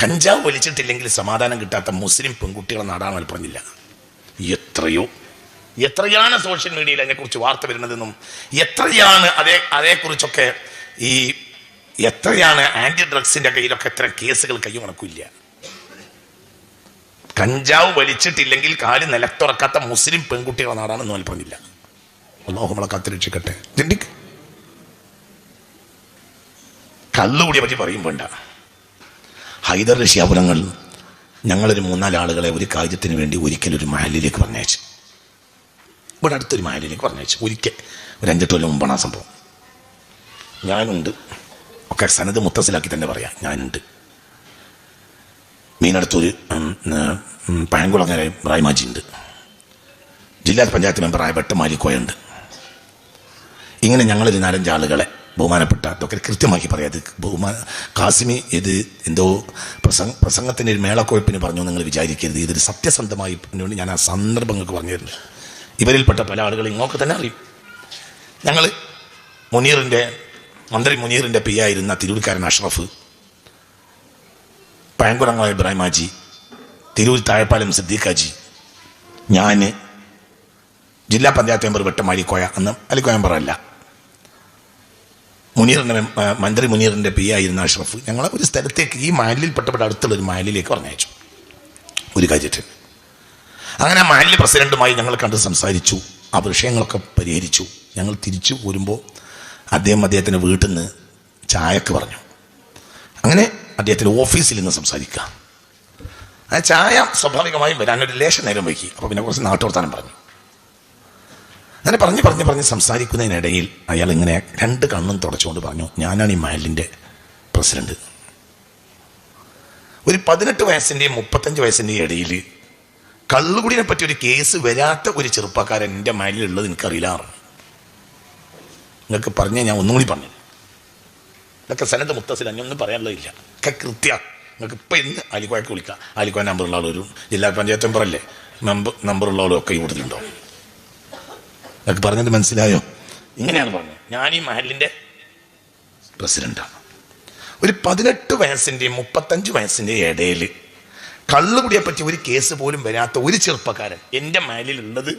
കഞ്ചാവ് വലിച്ചിട്ടില്ലെങ്കിൽ സമാധാനം കിട്ടാത്ത മുസ്ലിം പെൺകുട്ടികളെ നാടാണ് മലപ്പുറം ജില്ല. എത്രയാണ് സോഷ്യൽ മീഡിയയിൽ അതിനെക്കുറിച്ച് വാർത്ത വരുന്നതെന്നും എത്രയാണ് അതേക്കുറിച്ചൊക്കെ എത്രയാണ് ആന്റി ഡ്രഗ്സിന്റെ കയ്യിലൊക്കെ എത്ര കേസുകൾ കയ്യും കണക്കില്ല. കഞ്ചാവ് വലിച്ചിട്ടില്ലെങ്കിൽ കാല് നിലത്തുറക്കാത്ത മുസ്ലിം പെൺകുട്ടികളെ നാടാണ് മലപ്പുറം ജില്ല. അല്ലാഹു നമ്മളെ കാത്തുരക്ഷിക്കട്ടെ. കള്ളുകൂടിയെ പറ്റി പറയും വേണ്ട. ഹൈദർ റഷ്യാപുരങ്ങൾ ഞങ്ങളൊരു 3-4 ആളുകളെ ഒരു കാര്യത്തിന് വേണ്ടി ഒരിക്കലൊരു മഹലിലേക്ക് പറഞ്ഞയച്ചു. ഇവിടെ അടുത്തൊരു മഹലിലേക്ക് പറഞ്ഞയച്ചു. ഒരിക്കൽ ഒരു 5-8 കൊല്ലം മുമ്പാണ് ആ സംഭവം. ഞാനുണ്ട്, ഒക്കെ സനത് മുത്തസിലാക്കി തന്നെ പറയാം. ഞാനുണ്ട്. മീനടുത്തൊരു പഴങ്കുളങ്ങര റായ്മാജി ഉണ്ട്. ജില്ലാ പഞ്ചായത്ത് മെമ്പറായ വെട്ടമാലിക്കോയുണ്ട്. ഇങ്ങനെ ഞങ്ങളൊരു 4-5 ആളുകളെ ബഹുമാനപ്പെട്ട ഇതൊക്കെ കൃത്യമാക്കി പറയാം. കാസിമി ഇത് എന്തോ പ്രസംഗത്തിൻ്റെ ഒരു മേളക്കൊഴുപ്പിന് പറഞ്ഞു നിങ്ങൾ വിചാരിക്കരുത്. ഇതൊരു സത്യസന്ധമായി വേണ്ടി ഞാൻ ആ സന്ദർഭങ്ങൾക്ക് പറഞ്ഞു തരുന്നത്. ഇവരിൽപ്പെട്ട പല ആളുകൾ ഇങ്ങോട്ട് തന്നെ അറിയും. ഞങ്ങൾ മന്ത്രി മുനീറിൻ്റെ പി ആയിരുന്ന തിരൂർക്കാരൻ അഷ്റഫ്, പഴങ്കുളങ്ങ ഇബ്രാഹിമാജി, തിരൂർ താഴെപ്പാലം സിദ്ദീഖാജി, ഞാൻ, ജില്ലാ പഞ്ചായത്ത് മെമ്പർ വെട്ടമാലിക്കോയ, അന്ന് അലിക്കോയ മെമ്പറല്ല, മന്ത്രി മുനീറിൻ്റെ പി ആയിരുന്ന അഷ്റഫ്, ഞങ്ങളെ ഒരു സ്ഥലത്തേക്ക് ഈ മഹലിൽപ്പെട്ടപ്പെട്ട അടുത്തുള്ളൊരു മഹലിലേക്ക് പറഞ്ഞയച്ചു ഒരു കാര്യത്തിന്. അങ്ങനെ മഹലിൽ പ്രസിഡന്റുമായി ഞങ്ങൾ കണ്ട് സംസാരിച്ചു. ആ വിഷയങ്ങളൊക്കെ പരിഹരിച്ചു. ഞങ്ങൾ തിരിച്ചു പോരുമ്പോൾ അദ്ദേഹത്തിൻ്റെ വീട്ടിൽ നിന്ന് ചായക്ക് പറഞ്ഞു. അങ്ങനെ അദ്ദേഹത്തിൻ്റെ ഓഫീസിൽ നിന്ന് സംസാരിക്കുക. ആ ചായ സ്വാഭാവികമായും വരാനൊരു ലേശം നേരം വൈകി. അപ്പോൾ പിന്നെ കുറച്ച് നാട്ടുവർത്താനം പറഞ്ഞു. അങ്ങനെ പറഞ്ഞ് സംസാരിക്കുന്നതിനിടയിൽ അയാൾ ഇങ്ങനെ 2 കണ്ണും തുടച്ചുകൊണ്ട് പറഞ്ഞു, ഞാനാണ് ഈ മഹലിൻ്റെ പ്രസിഡന്റ്. ഒരു 18 വയസ്സിൻ്റെയും 35 വയസ്സിൻ്റെയും ഇടയിൽ കള്ളുകുടിനെ പറ്റി ഒരു കേസ് വരാത്ത ഒരു ചെറുപ്പക്കാരൻ എൻ്റെ മഹലിലുള്ളത് എനിക്കറിയില്ല. നിങ്ങൾക്ക് പറഞ്ഞേ ഞാൻ ഒന്നും കൂടി പറഞ്ഞു. ഇതൊക്കെ സനത് മുത്തസിൽ അഞ്ഞൊന്നും പറയാനുള്ളതില്ല. ഒക്കെ നിങ്ങൾക്ക് ഇപ്പം ഇന്ന് ആലിക്കോയൊക്കെ വിളിക്കാം. ആലിക്കോയ നമ്പറുള്ള ആളൊരു ജില്ലാ പഞ്ചായത്ത് മെമ്പറല്ലേ, നമ്പറുള്ള ആളും ഒക്കെ കൂടുതലുണ്ടോ? നിങ്ങൾക്ക് പറഞ്ഞത് മനസ്സിലായോ? ഇങ്ങനെയാണ് പറഞ്ഞത്. ഞാൻ ഈ മഹലിൻ്റെ പ്രസിഡന്റാണ്. ഒരു 18 വയസ്സിൻ്റെയും 35 വയസ്സിൻ്റെയും ഇടയിൽ കള്ളുകുടിയെ പറ്റി ഒരു കേസ് പോലും വരാത്ത ഒരു ചെറുപ്പക്കാരൻ എൻ്റെ മഹലിലുള്ളത്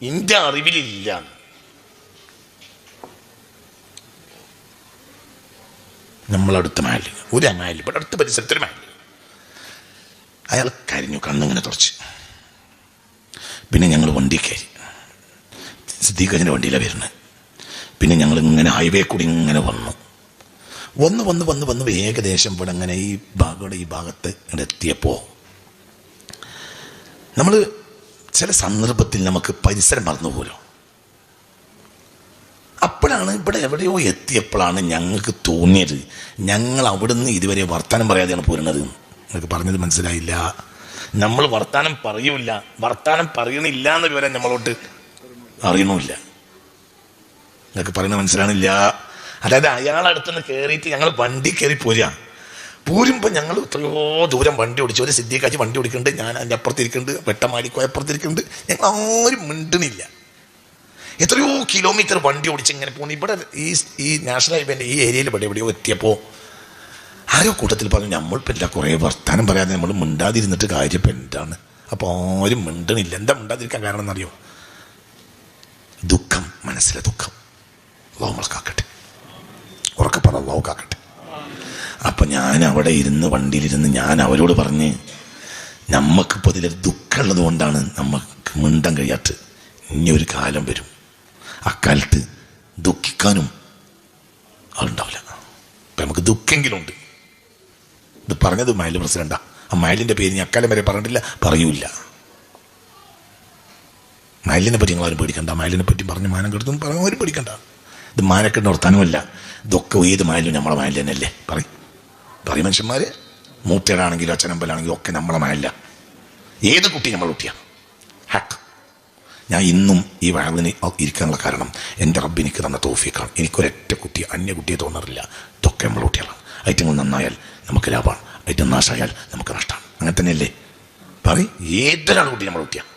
എൻ്റെ അറിവിലില്ല. നമ്മളടുത്ത മഹലിൽ ഒരു മഹലിൽ ഇവിടെ അടുത്ത പരിസരത്തൊരു മഹലിൽ അയാൾ കരിഞ്ഞു, കണ്ണിങ്ങനെ തുറച്ച്. പിന്നെ ഞങ്ങൾ വണ്ടി കയറി. സിദ്ദീഖിൻ്റെ വണ്ടിയിലാണ് വരുന്നത്. പിന്നെ ഞങ്ങൾ ഇങ്ങനെ ഹൈവേ കൂടി ഇങ്ങനെ വന്നു ഏകദേശം ഇവിടെ അങ്ങനെ ഈ ഭാഗത്ത് ഇവിടെ എത്തിയപ്പോൾ നമ്മൾ ചില സന്ദർഭത്തിൽ നമുക്ക് പരിസരം മറന്നുപോലോ. അപ്പോഴാണ് ഇവിടെ എവിടെയോ എത്തിയപ്പോഴാണ് ഞങ്ങൾക്ക് തോന്നിയത് ഞങ്ങൾ അവിടുന്ന് ഇതുവരെ വർത്താനം പറയാതെയാണ് പോരുന്നത്. നിങ്ങൾക്ക് പറഞ്ഞത് മനസ്സിലായില്ല. നമ്മൾ വർത്താനം പറയൂല, വർത്താനം പറയണില്ല എന്ന വിവരം നമ്മളോട്ട് അറിയണമില്ല. നിങ്ങൾക്ക് പറയുന്നത് മനസ്സിലാണില്ല. അതായത് അയാളടുത്തുനിന്ന് കയറിയിട്ട് ഞങ്ങൾ വണ്ടി കയറി പോരുമ്പോൾ ഞങ്ങൾ എത്രയോ ദൂരം വണ്ടി ഓടിച്ചു. ഒരു സിദ്ദീഖാജി വണ്ടി ഓടിക്കുന്നുണ്ട്, ഞാൻ അതിൻ്റെ അപ്പുറത്തിരിക്കുന്നുണ്ട്, വെട്ടമാലിക്കോയ അപ്പുറത്തിരിക്കുന്നുണ്ട്. ഞങ്ങൾ ആരും മിണ്ടണില്ല. എത്രയോ കിലോമീറ്റർ വണ്ടി ഓടിച്ച് ഇങ്ങനെ പോകുന്നു. ഇവിടെ ഈ നാഷണൽ ഹൈവേൻ്റെ ഈ ഏരിയയിൽ എവിടെയോ എത്തിയപ്പോൾ ആരോ കൂട്ടത്തിൽ പറഞ്ഞു, നമ്മളിപ്പോൾ എല്ലാ കുറേ വർത്താനം പറയാതെ നമ്മൾ മിണ്ടാതിരുന്നിട്ട് കാര്യം ഇപ്പം എന്താണ്? അപ്പോൾ ആരും മിണ്ടണില്ല. എന്താ മിണ്ടാതിരിക്കാൻ കാരണം എന്നറിയോ? ദുഃഖം, മനസ്സിലെ ദുഃഖം. അല്ലാഹു നമ്മളെ കാക്കട്ടെ, ഉറക്കെ പറ അല്ലാഹു കാക്കട്ടെ. അപ്പം ഞാൻ അവിടെ ഇരുന്ന് വണ്ടിയിലിരുന്ന് ഞാൻ അവരോട് പറഞ്ഞ്, നമുക്കിപ്പോൾ ഇതിലൊരു ദുഃഖമുള്ളത് കൊണ്ടാണ് നമുക്ക് മിണ്ടാൻ കഴിയാത്ത. ഇനി ഒരു കാലം വരും, അക്കാലത്ത് ദുഃഖിക്കാനും ആളുണ്ടാവില്ല. അപ്പം നമുക്ക് ദുഃഖെങ്കിലും ഉണ്ട്. ഇത് പറഞ്ഞത് മഹൽ പ്രസിഡന്റാ. ആ മഹലിൻ്റെ പേര് ഞാൻ അക്കാലം വരെ പറഞ്ഞിട്ടില്ല, പറയൂല. മഹലിനെ പറ്റി നിങ്ങളാരും പേടിക്കണ്ട. മഹലിനെ പറ്റി പറഞ്ഞ് മാനം കെടുത്തും പറഞ്ഞവരും പേടിക്കണ്ട. ഇത് മാനക്കെട്ട് നിർത്താനുമല്ല. ഇതൊക്കെ ഏത് മഹലും നമ്മളെ മഹൽ തന്നെയല്ലേ? പറയും മനുഷ്യന്മാർ. മൂത്തരാണെങ്കിലും അച്ഛനമ്പലാണെങ്കിലും ഒക്കെ നമ്മളെ മഹല്ല. ഏത് കുട്ടി നമ്മൾ കുട്ടിയാണ്. ഹാക്ക് ഞാൻ ഇന്നും ഈ വയറിന് ഇരിക്കാനുള്ള കാരണം എൻ്റെ റബ്ബ് എനിക്ക് തന്ന തൗഫീഖാണ്. എനിക്കൊരൊറ്റ കുട്ടി അന്യ കുട്ടിയെ തോന്നാറില്ല. ഇതൊക്കെ നമ്മൾ കുട്ടികളാണ്. ഐറ്റങ്ങൾ നന്നായാൽ നമുക്ക് ലാഭമാണ്, ഐറ്റം നാശമായാൽ നമുക്ക് നഷ്ടമാണ്. അങ്ങനെ തന്നെയല്ലേ? പറയും ഏതൊരാൾ കുട്ടി നമ്മൾ കുട്ടിയാണ്.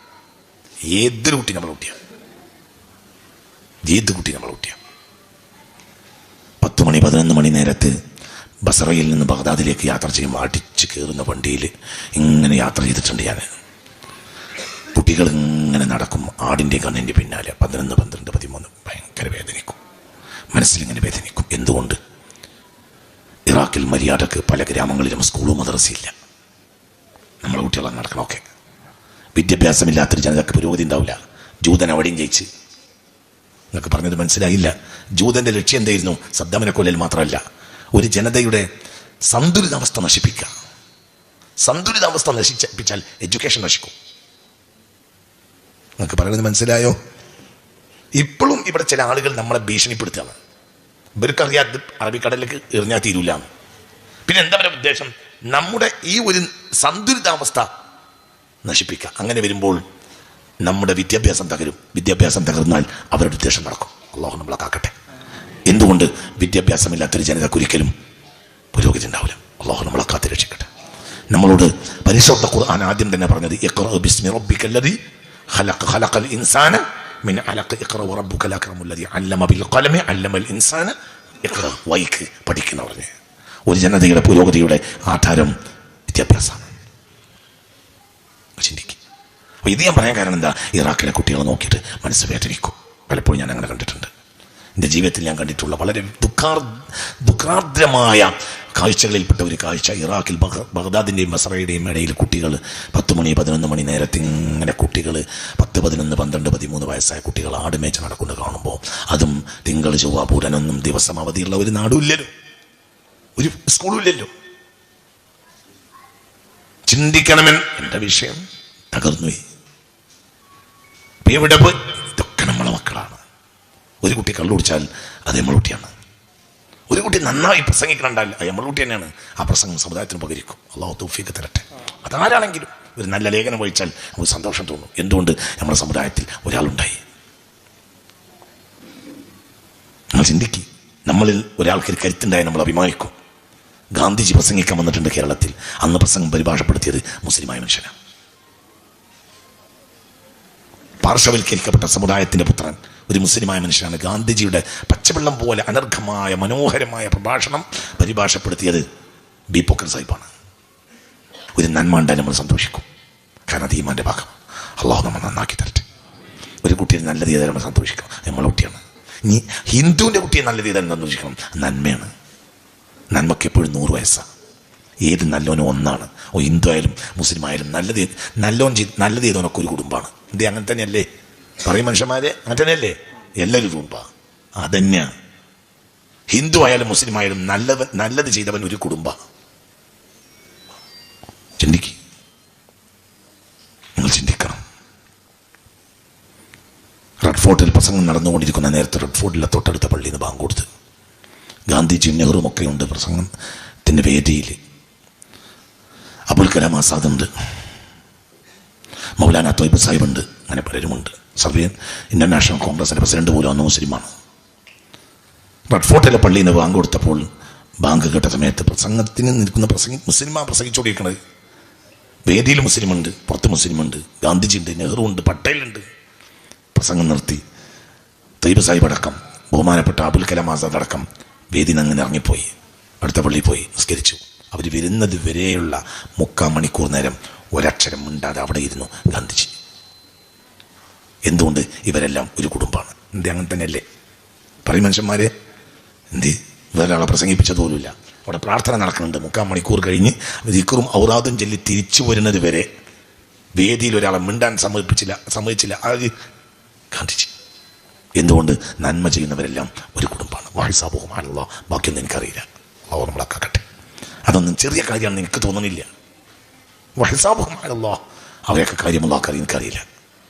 ഏതൊരു കുട്ടി നമ്മൾ കുട്ടിയാണ്. ഏത് കുട്ടി നമ്മൾ കുട്ടിയാണ്. 10 മണി 11 മണി നേരത്ത് ബസറയിൽ നിന്ന് ബഗ്ദാദിലേക്ക് യാത്ര ചെയ്യുമ്പോൾ അടിച്ച് കയറുന്ന വണ്ടിയിൽ ഇങ്ങനെ യാത്ര ചെയ്തിട്ടുണ്ട് ഞാൻ. കുട്ടികൾ ഇങ്ങനെ നടക്കും ആടിൻ്റെ കണ്ണിൻ്റെ പിന്നാലെ. 11, 12, 13 ഭയങ്കര വേദനിക്കും, മനസ്സിലിങ്ങനെ വേദനിക്കും. എന്തുകൊണ്ട്? ഇറാഖിൽ മര്യാദക്ക് പല ഗ്രാമങ്ങളിലും സ്കൂളും മദ്രസയില്ല. നമ്മളെ കുട്ടികളെ നടക്കണമൊക്കെ. വിദ്യാഭ്യാസമില്ലാത്തൊരു ജനതക്ക് പുരോഗതി ഉണ്ടാവില്ല. ജൂതൻ അവിടെയും ജയിച്ച്. നിങ്ങൾക്ക് പറഞ്ഞത് മനസ്സിലായില്ല. ജൂതന്റെ ലക്ഷ്യം എന്തായിരുന്നു? സദ്ദാമിനെ കൊല്ലൽ മാത്രമല്ല, ഒരു ജനതയുടെ സന്തുലിതാവസ്ഥ നശിപ്പിക്കുക. സന്തുലിതാവസ്ഥ നശിപ്പിച്ചാൽ എഡ്യൂക്കേഷൻ നശിക്കും. നിങ്ങൾക്ക് പറയുന്നത് മനസ്സിലായോ? ഇപ്പോഴും ഇവിടെ ചില ആളുകൾ നമ്മളെ ഭീഷണിപ്പെടുത്തുകയാണ്. ഇവർക്കറിയാം അറബിക്കടലിലേക്ക് എറിഞ്ഞാൽ തീരൂല. പിന്നെ എന്താ പറയുക ഉദ്ദേശം? നമ്മുടെ ഈ ഒരു സന്തുലിതാവസ്ഥ നശിപ്പിക്കുക. അങ്ങനെ വരുമ്പോൾ നമ്മുടെ വിദ്യാഭ്യാസം തകരും. വിദ്യാഭ്യാസം തകർന്നാൽ അവരുടെ ഉദ്ദേശം നടക്കും. അള്ളാഹു നമ്മളെ കാക്കട്ടെ. എന്തുകൊണ്ട്? വിദ്യാഭ്യാസമില്ലാത്തൊരു ജനതക്ക് ഒരിക്കലും പുരോഗതി ഉണ്ടാവില്ല. അള്ളാഹു നമ്മളെ കാത്ത് രക്ഷിക്കട്ടെ. നമ്മളോട് പരിശുദ്ധ ഖുർആൻ ആദ്യം തന്നെ പറഞ്ഞത് ഇഖ്റ ബിസ്മി റബ്ബിക്കല്ലദീ ഖലഖ ഖലഖൽ ഇൻസാന മിൻ അലഖ ഇഖ്റ വറബ്ബുകൽ അക്രമുല്ലദീ അല്ലമ ബിൽ ഖലമി അല്ലമൽ ഇൻസാന ഇഖ്റ. വൈക്ക് പഠിക്കുന്ന പറഞ്ഞ് ഒരു ജനതയുടെ പുരോഗതിയുടെ ആധാരം വിദ്യാഭ്യാസമാണ്. ചിന്തിക്കും. അപ്പോൾ ഇത് ഞാൻ പറയാൻ കാരണം എന്താ? ഇറാഖിലെ കുട്ടികളെ നോക്കിയിട്ട് മനസ്സ് വേദനിക്കും. പലപ്പോഴും ഞാൻ അങ്ങനെ കണ്ടിട്ടുണ്ട്. എൻ്റെ ജീവിതത്തിൽ ഞാൻ കണ്ടിട്ടുള്ള വളരെ ദുഃഖാർദ്രമായ കാഴ്ചകളിൽപ്പെട്ട ഒരു കാഴ്ച. ഇറാഖിൽ ബഗ്ദാദിൻ്റെയും ബസറയുടെയും ഇടയിൽ കുട്ടികൾ 10 മണി 11 മണി നേരത്തെ ഇങ്ങനെ കുട്ടികൾ 10, 11, 12, 13 വയസ്സായ കുട്ടികൾ ആടുമേച്ച് നടക്കുന്നത് കാണുമ്പോൾ, അതും തിങ്കൾ ചൊവ്വ ബുധനൊന്നും ദിവസം അവധിയുള്ള ഒരു നാടും ഇല്ലല്ലോ, ഒരു സ്കൂളും ഇല്ലല്ലോ. ചിന്തിക്കണമെന്ന് എൻ്റെ വിഷയം തകർന്നുപോയി. എവിടെ പോയി? ഇതൊക്കെ നമ്മളെ മക്കളാണ്. ഒരു കുട്ടി കള്ളുടിച്ചാൽ അത് നമ്മളെ കുട്ടിയാണ്. ഒരു കുട്ടി നന്നായി പ്രസംഗിക്കണുണ്ടാൽ അത് നമ്മളെ കുട്ടി തന്നെയാണ്. ആ പ്രസംഗം സമുദായത്തിന് ഉപകരിക്കും. അള്ളാഹു തൗഫീഖ് തരട്ടെ. അതാരാണെങ്കിലും ഒരു നല്ല ലേഖനം വായിച്ചാൽ നമുക്ക് സന്തോഷം തോന്നും. എന്തുകൊണ്ട്? നമ്മുടെ സമുദായത്തിൽ ഒരാളുണ്ടായി. നമ്മൾ ചിന്തിക്കും. നമ്മളിൽ ഒരാൾക്ക് കരുത്തുണ്ടായി നമ്മൾ അഭിമാനിക്കും. ഗാന്ധിജി പ്രസംഗിക്കാൻ വന്നിട്ടുണ്ട് കേരളത്തിൽ. അന്ന് പ്രസംഗം പരിഭാഷപ്പെടുത്തിയത് മുസ്ലിമായ മനുഷ്യനാണ്. പാർശ്വവൽക്കരിക്കപ്പെട്ട സമുദായത്തിന്റെ പുത്രൻ ഒരു മുസ്ലിമായ മനുഷ്യനാണ്. ഗാന്ധിജിയുടെ പച്ചവെള്ളം പോലെ അനർഘമായ മനോഹരമായ പ്രഭാഷണം പരിഭാഷപ്പെടുത്തിയത് ബീപ്പോക്കർ സാഹിബാണ്. ഒരു നന്മ ഉണ്ടായി നമ്മൾ സന്തോഷിക്കും. കാരണം അത് ഈമാന്റെ ഭാഗം. അള്ളാഹു നമ്മൾ നന്നാക്കി തരട്ടെ. ഒരു കുട്ടിയെ നല്ല രീതിയിൽ നമ്മൾ സന്തോഷിക്കണം. നമ്മളെ കുട്ടിയാണ്. ഇനി ഹിന്ദുവിൻ്റെ കുട്ടിയെ നല്ല രീതിയിൽ സന്തോഷിക്കണം. നന്മയാണ്. നന്മയ്ക്ക് എപ്പോഴും 100 വയസ്സാണ്. ഏത് നല്ലോനും ഒന്നാണ്. ഹിന്ദു ആയാലും മുസ്ലിം ആയാലും നല്ലത് ചെയ്തവനൊക്കെ ഒരു കുടുംബമാണ്. ഇത് അങ്ങനെ തന്നെയല്ലേ? പറയും മനുഷ്യന്മാരെ, അങ്ങനെ തന്നെയല്ലേ? എല്ലാവരും കുടുംബമാണ്. അതന്നെയാണ്. ഹിന്ദു ആയാലും മുസ്ലിം ആയാലും നല്ലത് ചെയ്തവൻ ഒരു കുടുംബമാണ്. ചിന്തിക്കുക. നിങ്ങൾ ചിന്തിക്കണം. റെഡ് ഫോർട്ടിൽ പ്രസംഗം നടന്നുകൊണ്ടിരിക്കുന്ന നേരത്തെ റെഡ് ഫോർട്ടിലെ തൊട്ടടുത്ത പള്ളിയിൽ നിന്ന് ബാങ്ക് കൊടുത്ത് ഗാന്ധിജിയും നെഹ്റുവും ഒക്കെ ഉണ്ട് പ്രസംഗത്തിൻ്റെ വേദിയിൽ. അബുൽ കലാം ആസാദ് ഉണ്ട്, മൗലാന ത്വയ്ബ് സാഹിബ് ഉണ്ട്, അങ്ങനെ പലരുമുണ്ട്. സർവീൻ ഇന്റർനാഷണൽ കോൺഗ്രസിൻ്റെ പ്രസിഡന്റ് പോലും അന്ന് മുസ്ലിമാണ്. റെഡ് ഫോർട്ടിലെ പള്ളിയിൽ നിന്ന് ബാങ്ക് കൊടുത്തപ്പോൾ ബാങ്ക് കേട്ട സമയത്ത് പ്രസംഗത്തിന് നിൽക്കുന്ന മുസ്ലിമാണ് പ്രസംഗിച്ചുകൊണ്ടിരിക്കുന്നത്. വേദിയിൽ മുസ്ലിമുണ്ട്, പുറത്ത് മുസ്ലിമുണ്ട്, ഗാന്ധിജിയുണ്ട്, നെഹ്റു ഉണ്ട്, പട്ടേലുണ്ട്. പ്രസംഗം നിർത്തി. ത്വയ്ബ് സാഹിബ് അടക്കം, ബഹുമാനപ്പെട്ട അബുൽ കലാം ആസാദ് അടക്കം വേദിയിൽ നിന്ന് അങ്ങനെ ഇറങ്ങിപ്പോയി. അടുത്ത പള്ളിയിൽ പോയി നിസ്കരിച്ചു. അവർ വരുന്നത് വരെയുള്ള 3/4 മണിക്കൂർ നേരം ഒരക്ഷരം മിണ്ടാതെ അവിടെ ഇരുന്നു ഗാന്ധിജി. എന്തുകൊണ്ട്? ഇവരെല്ലാം ഒരു കുടുംബമാണ്. എന്ത് അങ്ങനെ തന്നെയല്ലേ? പറയും മനുഷ്യന്മാരെ. എന്ത്? വേറൊരാളെ പ്രസംഗിപ്പിച്ചത് പോലുമില്ല. അവിടെ പ്രാർത്ഥന നടക്കുന്നുണ്ട്. 3/4 മണിക്കൂർ കഴിഞ്ഞ് ദിക്റും ഔറാദും ചൊല്ലി തിരിച്ചു വരുന്നത് വരെ വേദിയിൽ ഒരാളെ മിണ്ടാൻ സമ്മതിച്ചില്ല അത് ഗാന്ധിജി. എന്തുകൊണ്ട്? നന്മ ചെയ്യുന്നവരെല്ലാം ഒരു കുടുംബമാണ്. വാഹിസാബുഹുമാനുള്ള ബാക്കിയൊന്നും എനിക്കറിയില്ല. അവർ നമ്മളാക്കട്ടെ. അതൊന്നും ചെറിയ കാര്യമാണെന്ന് എനിക്ക് തോന്നുന്നില്ല. വഹിസാബുഹുമാനുള്ള അവയൊക്കെ കാര്യമുള്ള എനിക്കറിയില്ല.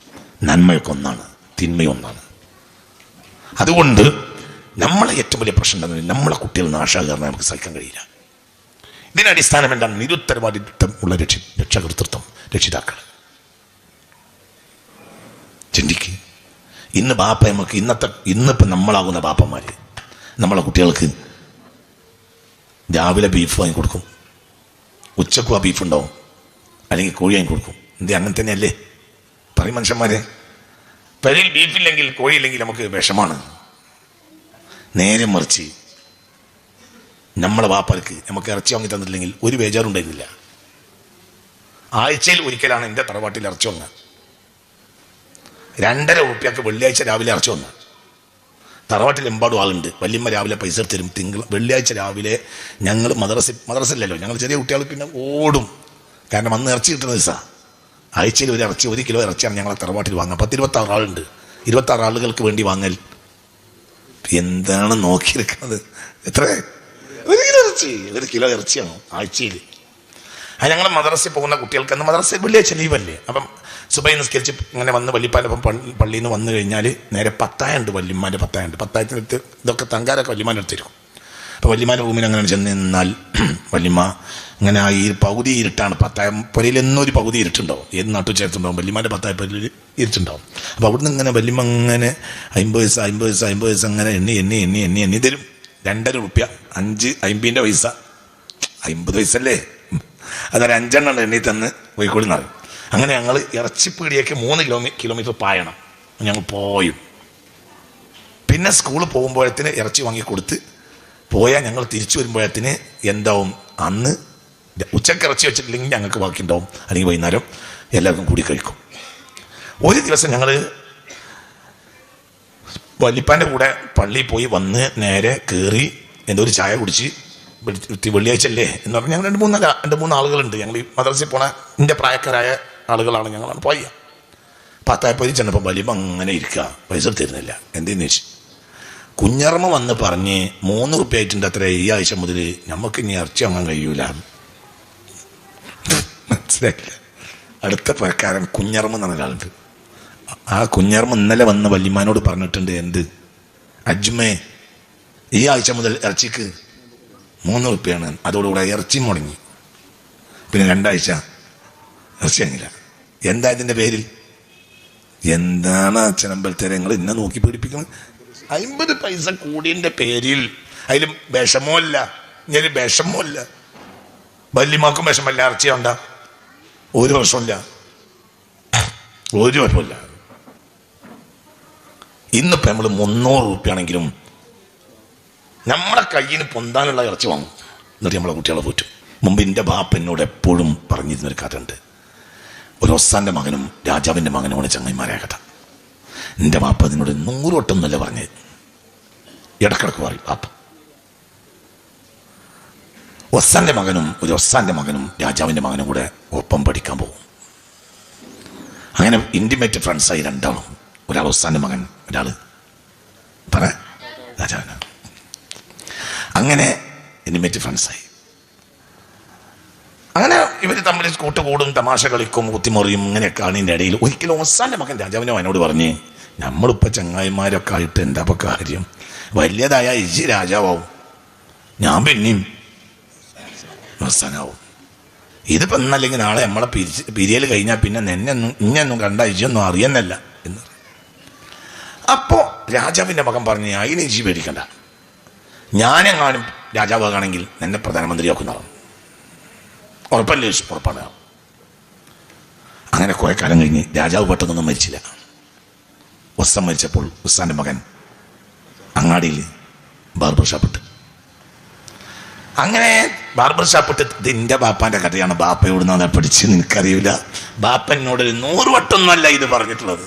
നന്മയൊക്കെ ഒന്നാണ്, തിന്മയൊന്നാണ്. അതുകൊണ്ട് നമ്മളെ ഏറ്റവും വലിയ പ്രശ്നം എന്താണെന്ന് നമ്മളെ കുട്ടികൾ നാശാകാരണം നമുക്ക് സഹിക്കാൻ കഴിയില്ല. ഇതിനടിസ്ഥാനം എന്താണ്? നിരുത്തരവാദിത്വമുള്ള രക്ഷകർത്തൃത്വം, രക്ഷിതാക്കൾ. ചിന്തിക്കുക. ഇന്ന് ബാപ്പ നമുക്ക് ഇന്നിപ്പം നമ്മളാകുന്ന ബാപ്പന്മാര് നമ്മളെ കുട്ടികൾക്ക് രാവിലെ ബീഫ് വാങ്ങി കൊടുക്കും, ഉച്ചക്കും ആ ബീഫ് ഉണ്ടാവും, അല്ലെങ്കിൽ കോഴി വാങ്ങി കൊടുക്കും. എന്ത് അങ്ങനെ തന്നെയല്ലേ? പറയും മനുഷ്യന്മാരെ. പെരയിൽ ബീഫില്ലെങ്കിൽ കോഴിയില്ലെങ്കിൽ നമുക്ക് വിഷമാണ്. നേരെ മറിച്ച് നമ്മളെ വാപ്പാർക്ക് നമുക്ക് ഇറച്ചി വാങ്ങി തന്നിട്ടില്ലെങ്കിൽ ഒരു ബേജാറുണ്ടായിരുന്നില്ല. ആഴ്ചയിൽ ഒരിക്കലാണ് എൻ്റെ തറവാട്ടിൽ ഇറച്ചി വാങ്ങുക. 2.5 ഉറുപ്പ്യക്ക് വെള്ളിയാഴ്ച രാവിലെ ഇറച്ചി വാങ്ങുക. തറവാട്ടിൽ എമ്പാടും ആളുണ്ട്. വല്യമ്മ രാവിലെ പൈസ തരും. വെള്ളിയാഴ്ച രാവിലെ ഞങ്ങൾ മദ്രസയില്ലല്ലോ, ഞങ്ങൾ ചെറിയ കുട്ടികൾ പിന്നെ ഓടും. കാരണം അന്ന് ഇറച്ചി കിട്ടുന്ന ദിവസമാണ്. ആഴ്ചയിൽ 1 കിലോ ഇറച്ചിയാണ് ഞങ്ങളെ തറവാട്ടിൽ വാങ്ങുക. 10-26 ആളുണ്ട്. 26 ആളുകൾക്ക് വേണ്ടി വാങ്ങൽ എന്താണ് നോക്കിയെടുക്കുന്നത്? എത്ര? 1 കിലോ ഇറച്ചിയാണ് ആഴ്ചയിൽ. അത് ഞങ്ങൾ മദ്രസയിൽ പോകുന്ന കുട്ടികൾക്ക് അന്ന് മദ്രസ വെള്ളിയാഴ്ച ലീവല്ലേ. അപ്പം സുബൈ നിസ്കരിച്ച് ഇങ്ങനെ വന്ന് വല്യപ്പാൻ്റെ ഒപ്പം പള്ളിയിൽ നിന്ന് വന്നു കഴിഞ്ഞാൽ നേരെ പത്തായുണ്ട്. വല്യമ്മാൻ്റെ പത്തായത്തിനടുത്ത് ഇതൊക്കെ തങ്കാരൊക്കെ വല്യമ്മാൻ്റെ അടുത്ത് തരും. അപ്പോൾ വല്യമ്മാൻ്റെ റൂമിൽ അങ്ങനെ ചെന്ന് നിന്നാൽ വല്യമ്മ ഇങ്ങനെ ഈ പകുതി ഇരുട്ടാണ്. പത്തായം പൊരയിൽ എന്നൊരു പകുതി ഇരുട്ടുണ്ടാവും. ഏത് നാട്ടിൽ ചേർത്തുണ്ടാവും. വല്യമ്മാൻ്റെ പത്തായപ്പൊരയിൽ ഇരുട്ടുണ്ടാവും. അപ്പോൾ അവിടുന്ന് ഇങ്ങനെ വല്യമ്മ അങ്ങനെ 50 പൈസ അങ്ങനെ എണ്ണി തരും. 2.5 ഉറുപ്പ്യ 50 പൈസ 50 പൈസ അല്ലേ, അതൊരു 5 എണ്ണം എണ്ണി തന്ന് കോഴിക്കോട് നിറയും. അങ്ങനെ ഞങ്ങൾ ഇറച്ചിപ്പീടിയേക്ക് 3 കിലോമീറ്റർ പായണം. ഞങ്ങൾ പോയും. പിന്നെ സ്കൂളിൽ പോകുമ്പോഴത്തിന് ഇറച്ചി വാങ്ങി കൊടുത്ത് പോയാൽ ഞങ്ങൾ തിരിച്ചു വരുമ്പോഴത്തിന് എന്താവും, അന്ന് ഉച്ചക്ക് ഇറച്ചി വെച്ചിട്ടില്ലെങ്കിൽ ഞങ്ങൾക്ക് ബാക്കി ഉണ്ടാവും. അല്ലെങ്കിൽ വൈകുന്നേരം എല്ലാവർക്കും കൂടി കഴിക്കും. ഒരു ദിവസം ഞങ്ങൾ വല്യപ്പാൻ്റെ കൂടെ പള്ളിയിൽ പോയി വന്ന് നേരെ കയറി എന്തോ ഒരു ചായ കുടിച്ച്, വെള്ളിയാഴ്ച അല്ലേ എന്ന് പറഞ്ഞാൽ ഞങ്ങൾ 2-3 ആളുകളുണ്ട്. ഞങ്ങൾ ഈ മദ്രസയിൽ പോണ എൻ്റെ പ്രായക്കാരായ ആളുകളാണ്. ഞങ്ങളാണ് പോയ. പത്തായപ്പൊരി ചെന്നപ്പോൾ വല്യമ്മ അങ്ങനെ ഇരിക്കുക, പൈസ തരുന്നില്ല. എന്തെന്ന് വെച്ച് കുഞ്ഞർമ്മ വന്ന് പറഞ്ഞ് 3 ഉറുപ്പ്യ ആയിട്ടുണ്ട് അത്ര, ഈ ആഴ്ച മുതൽ നമുക്ക് ഇനി ഇറച്ചി വാങ്ങാൻ കഴിയൂല. മനസ്സിലായില്ല. അടുത്ത പ്രക്കാരൻ കുഞ്ഞർമ്മ എന്ന് പറഞ്ഞ ഒരാളുണ്ട്. ആ കുഞ്ഞർമ്മ ഇന്നലെ വന്ന് വല്യമ്മാനോട് പറഞ്ഞിട്ടുണ്ട്, എന്ത് അജ്മേ ഈ ആഴ്ച മുതൽ ഇറച്ചിക്ക് 3 ഉറുപ്പ്യാണ്. അതോടുകൂടെ ഇറച്ചി മുടങ്ങി. പിന്നെ 2 ആഴ്ച ഇറച്ചി വാങ്ങില്ല. എന്താ ഇതിൻ്റെ പേരിൽ? എന്താണ് അച്ഛനമ്പലത്തേരങ്ങൾ ഇന്നെ നോക്കി പേടിപ്പിക്കുന്നത്? 50 പൈസ കൂടിയതിൻ്റെ പേരിൽ അതിലും വിഷമല്ല. ഇങ്ങനെ വിഷമല്ല. വല്യമാക്കും വിഷമല്ല. ഇറച്ചി വേണ്ട, ഒരു പ്രശ്നമില്ല, ഒരു കുഴപ്പമില്ല. ഇന്നിപ്പോൾ നമ്മൾ 300 ഉറുപ്പ്യാണെങ്കിലും നമ്മളെ കയ്യിൽ പൊന്താനുള്ള ഇറച്ചി വാങ്ങും. എന്നിട്ട് നമ്മളെ കുട്ടികളെ പോറ്റും. മുമ്പ് എൻ്റെ ബാപ്പ എന്നോട് എപ്പോഴും പറഞ്ഞിരുന്നൊരു കഥ ഉണ്ട്. ഒരു ഒസ്സാൻ്റെ മകനും രാജാവിൻ്റെ മകനുമാണ് ചങ്ങന്മാരായ കഥ. എൻ്റെ ബാപ്പ അതിനോട് 100 വട്ടമൊന്നുമല്ല പറഞ്ഞത്. ഇടക്കിടക്ക് പറയും ബാപ്പ. ഒസ്സാൻ്റെ മകനും രാജാവിൻ്റെ മകനും കൂടെ ഒപ്പം പഠിക്കാൻ പോകും. അങ്ങനെ ഇൻറ്റിമേറ്റ് ഫ്രണ്ട്സായി 2 ആളും. ഒരാൾ ഒസ്സാൻ്റെ മകൻ, ഒരാൾ പറ രാജാവിന്. അങ്ങനെ ഇൻറ്റിമേറ്റ് ഫ്രണ്ട്സായി. അങ്ങനെ ഇവർ തമ്മിൽ കൂട്ടുകൂടും, തമാശ കളിക്കും, കുത്തിമുറിയും. ഇങ്ങനെയൊക്കെ ആണ്. ഇതിൻ്റെ ഇടയിൽ ഒരിക്കലും ഒസ്സാൻ്റെ മകൻ രാജാവിനെ അവനോട് പറഞ്ഞ്, നമ്മളിപ്പോൾ ചങ്ങായിമാരൊക്കെ ആയിട്ട് എന്താ ഇപ്പോൾ കാര്യം, വലിയതായ ഇജി രാജാവും ഞാൻ പിന്നെയും ഒസ്സാനാവും. ഇതിപ്പോൾ ഇന്നല്ലെങ്കിൽ നാളെ നമ്മളെ പിരിയൽ കഴിഞ്ഞാൽ പിന്നെ ഇന്നൊന്നും കണ്ട ഇജൊന്നും അറിയുന്നല്ല എന്ന്. അപ്പോൾ രാജാവിൻ്റെ മകൻ പറഞ്ഞ്, അതിന് ഇജി പേടിക്കണ്ട, ഞാനെങ്ങാനും രാജാവാണെങ്കിൽ എന്നെ പ്രധാനമന്ത്രിയാക്കുന്നതാണ്. ഉറപ്പല്ലേ? ഉറപ്പാണ്. അങ്ങനെ കുറേ കാലം കഴിഞ്ഞ് രാജാവ് പെട്ടെന്നൊന്നും മരിച്ചില്ല. ഒസ്സം മരിച്ചപ്പോൾ ഉസ്സാൻ്റെ മകൻ അങ്ങാടിയിൽ ബാർബർ ഷാപ്പിട്ട്. അങ്ങനെ ബാർബർ ഷാപ്പിട്ട് ഇതിൻ്റെ ബാപ്പാൻ്റെ കഥയാണ്. ബാപ്പയോട് നാളെ പഠിച്ച് നിനക്കറിയില്ല. ബാപ്പ എന്നോട് 100 വട്ടമൊന്നുമല്ല ഇത് പറഞ്ഞിട്ടുള്ളത്.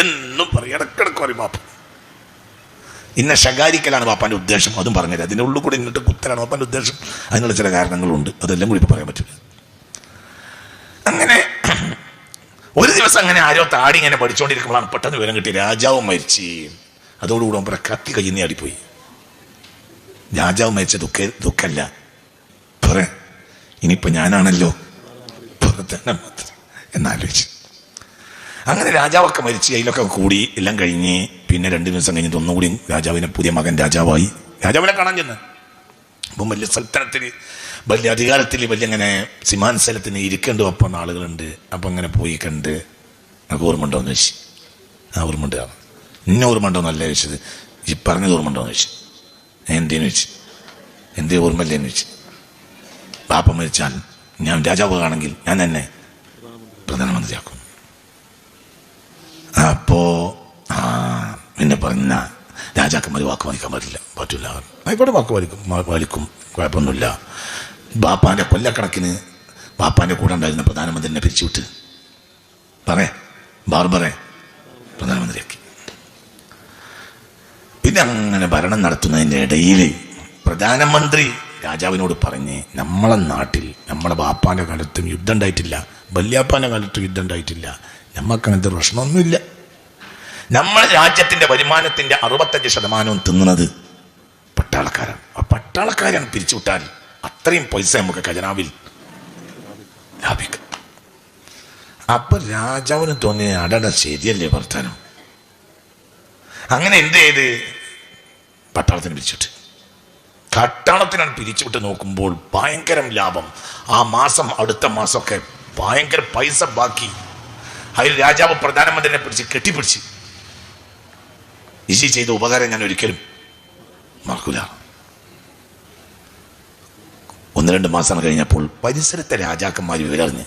എന്നും പറയും, ഇടക്കിടക്ക് പറയും ബാപ്പ. ഇന്നെ ശകാരിക്കലാണ് ബാപ്പാൻ്റെ ഉദ്ദേശം. അതും പറഞ്ഞുതരാം. അതിൻ്റെ ഉള്ളിൽ കൂടെ ഇന്നിട്ട് കുത്തലാണ് ബാപ്പാൻ്റെ ഉദ്ദേശം. അതിനുള്ള ചില കാരണങ്ങളുണ്ട്. അതെല്ലാം കൂടി ഇപ്പോൾ പറയാൻ പറ്റില്ല. അങ്ങനെ ഒരു ദിവസം അങ്ങനെ ആരോ താടി ഇങ്ങനെ പഠിച്ചുകൊണ്ടിരിക്കുമ്പോഴാണ് പെട്ടെന്ന് വിവരം കിട്ടി, രാജാവ് മരിച്ച്. അതോടുകൂടി അവരെ കത്തി കയ്യിൽ നിന്ന് ആടിപ്പോയി. രാജാവ് മരിച്ച ദുഃഖമല്ല, പറയാ ഇനിയിപ്പോൾ ഞാനാണല്ലോ തന്നെ മാത്രം എന്നാലോചിച്ച്. അങ്ങനെ രാജാവൊക്കെ മരിച്ച് അതിലൊക്കെ കൂടി എല്ലാം കഴിഞ്ഞ് പിന്നെ 2 ദിവസം കഴിഞ്ഞിട്ട് ഒന്നുകൂടി രാജാവിനെ പുതിയ മകൻ രാജാവായി. രാജാവിനെ കാണാൻ ചെന്ന് അപ്പം വലിയ സൽത്തനത്തിൽ, വലിയ അധികാരത്തിൽ, വലിയ ഇങ്ങനെ സിംഹാസനത്തിന് ഇരിക്കേണ്ടി വന്ന ആളുകളുണ്ട്. അപ്പം ഇങ്ങനെ പോയി കണ്ട്, നമുക്ക് ഓർമ്മയുണ്ടോയെന്ന് ചോദിച്ചു. ആ ഓർമ്മയുണ്ടാണ്. ഇന്ന ഓർമ്മയുണ്ടോയെന്നല്ല ചോദിച്ചത്, ഈ പറഞ്ഞത് ഓർമ്മയുണ്ടോയെന്ന് ചോദിച്ചു. എന്തേന്ന് ചോദിച്ചു. എന്തേ ഓർമ്മയില്ലേന്ന് ചോദിച്ചു. ബാപ്പ മരിച്ചാൽ ഞാൻ രാജാവാണെങ്കിൽ ഞാൻ തന്നെ പ്രധാനമന്ത്രിയാക്കും. അപ്പോൾ പിന്നെ പറഞ്ഞ രാജാക്കന്മാർ വാക്ക് വാങ്ങിക്കാൻ പറ്റില്ല. പറ്റില്ല. ആയിക്കോട്ടെ, വാക്ക് വലിക്കും, കുഴപ്പമൊന്നുമില്ല. ബാപ്പാൻ്റെ കൊല്ലക്കണക്കിന് ബാപ്പാൻ്റെ കൂടെ ഉണ്ടായിരുന്ന പ്രധാനമന്ത്രിനെ പിരിച്ചുവിട്ട് ബാർബറെ പ്രധാനമന്ത്രിയാക്കി. പിന്നെ അങ്ങനെ ഭരണം നടത്തുന്നതിൻ്റെ ഇടയിൽ പ്രധാനമന്ത്രി രാജാവിനോട് പറഞ്ഞ്, നമ്മളെ നാട്ടിൽ നമ്മളെ ബാപ്പാൻ്റെ കാലത്തും യുദ്ധം ഉണ്ടായിട്ടില്ല, വല്യാപ്പാൻ്റെ കാലത്തും യുദ്ധം ഉണ്ടായിട്ടില്ല, നമ്മക്കങ്ങനത്തെ പ്രശ്നമൊന്നുമില്ല. നമ്മളെ രാജ്യത്തിൻ്റെ വരുമാനത്തിൻ്റെ 65% തിന്നുന്നത് പട്ടാളക്കാരാണ്. ആ പട്ടാളക്കാരാണ് പിരിച്ചുവിട്ടാൽ അത്രയും പൈസ നമുക്ക് ഖജനാവിൽ ലാഭിക്കാം. അപ്പൊ രാജാവിന് തോന്നി, അടട ശരിയല്ലേ വർത്താനം. അങ്ങനെ എന്ത് ചെയ്ത് പട്ടാളത്തിന് പിരിച്ചുവിട്ട്. പട്ടാളത്തിനാണ് പിരിച്ചുവിട്ട് നോക്കുമ്പോൾ ഭയങ്കര ലാഭം. ആ മാസം അടുത്ത മാസമൊക്കെ ഭയങ്കര പൈസ ബാക്കി. അതിൽ രാജാവ് പ്രധാനമന്ത്രിനെ പിടിച്ച് കെട്ടിപ്പിടിച്ച്, ഇസി ചെയ്ത ഉപകാരം ഞാൻ ഒരിക്കലും മറക്കൂല. 1-2 മാസം കഴിഞ്ഞപ്പോൾ പരിസരത്തെ രാജാക്കന്മാർ വിവരറിഞ്ഞ്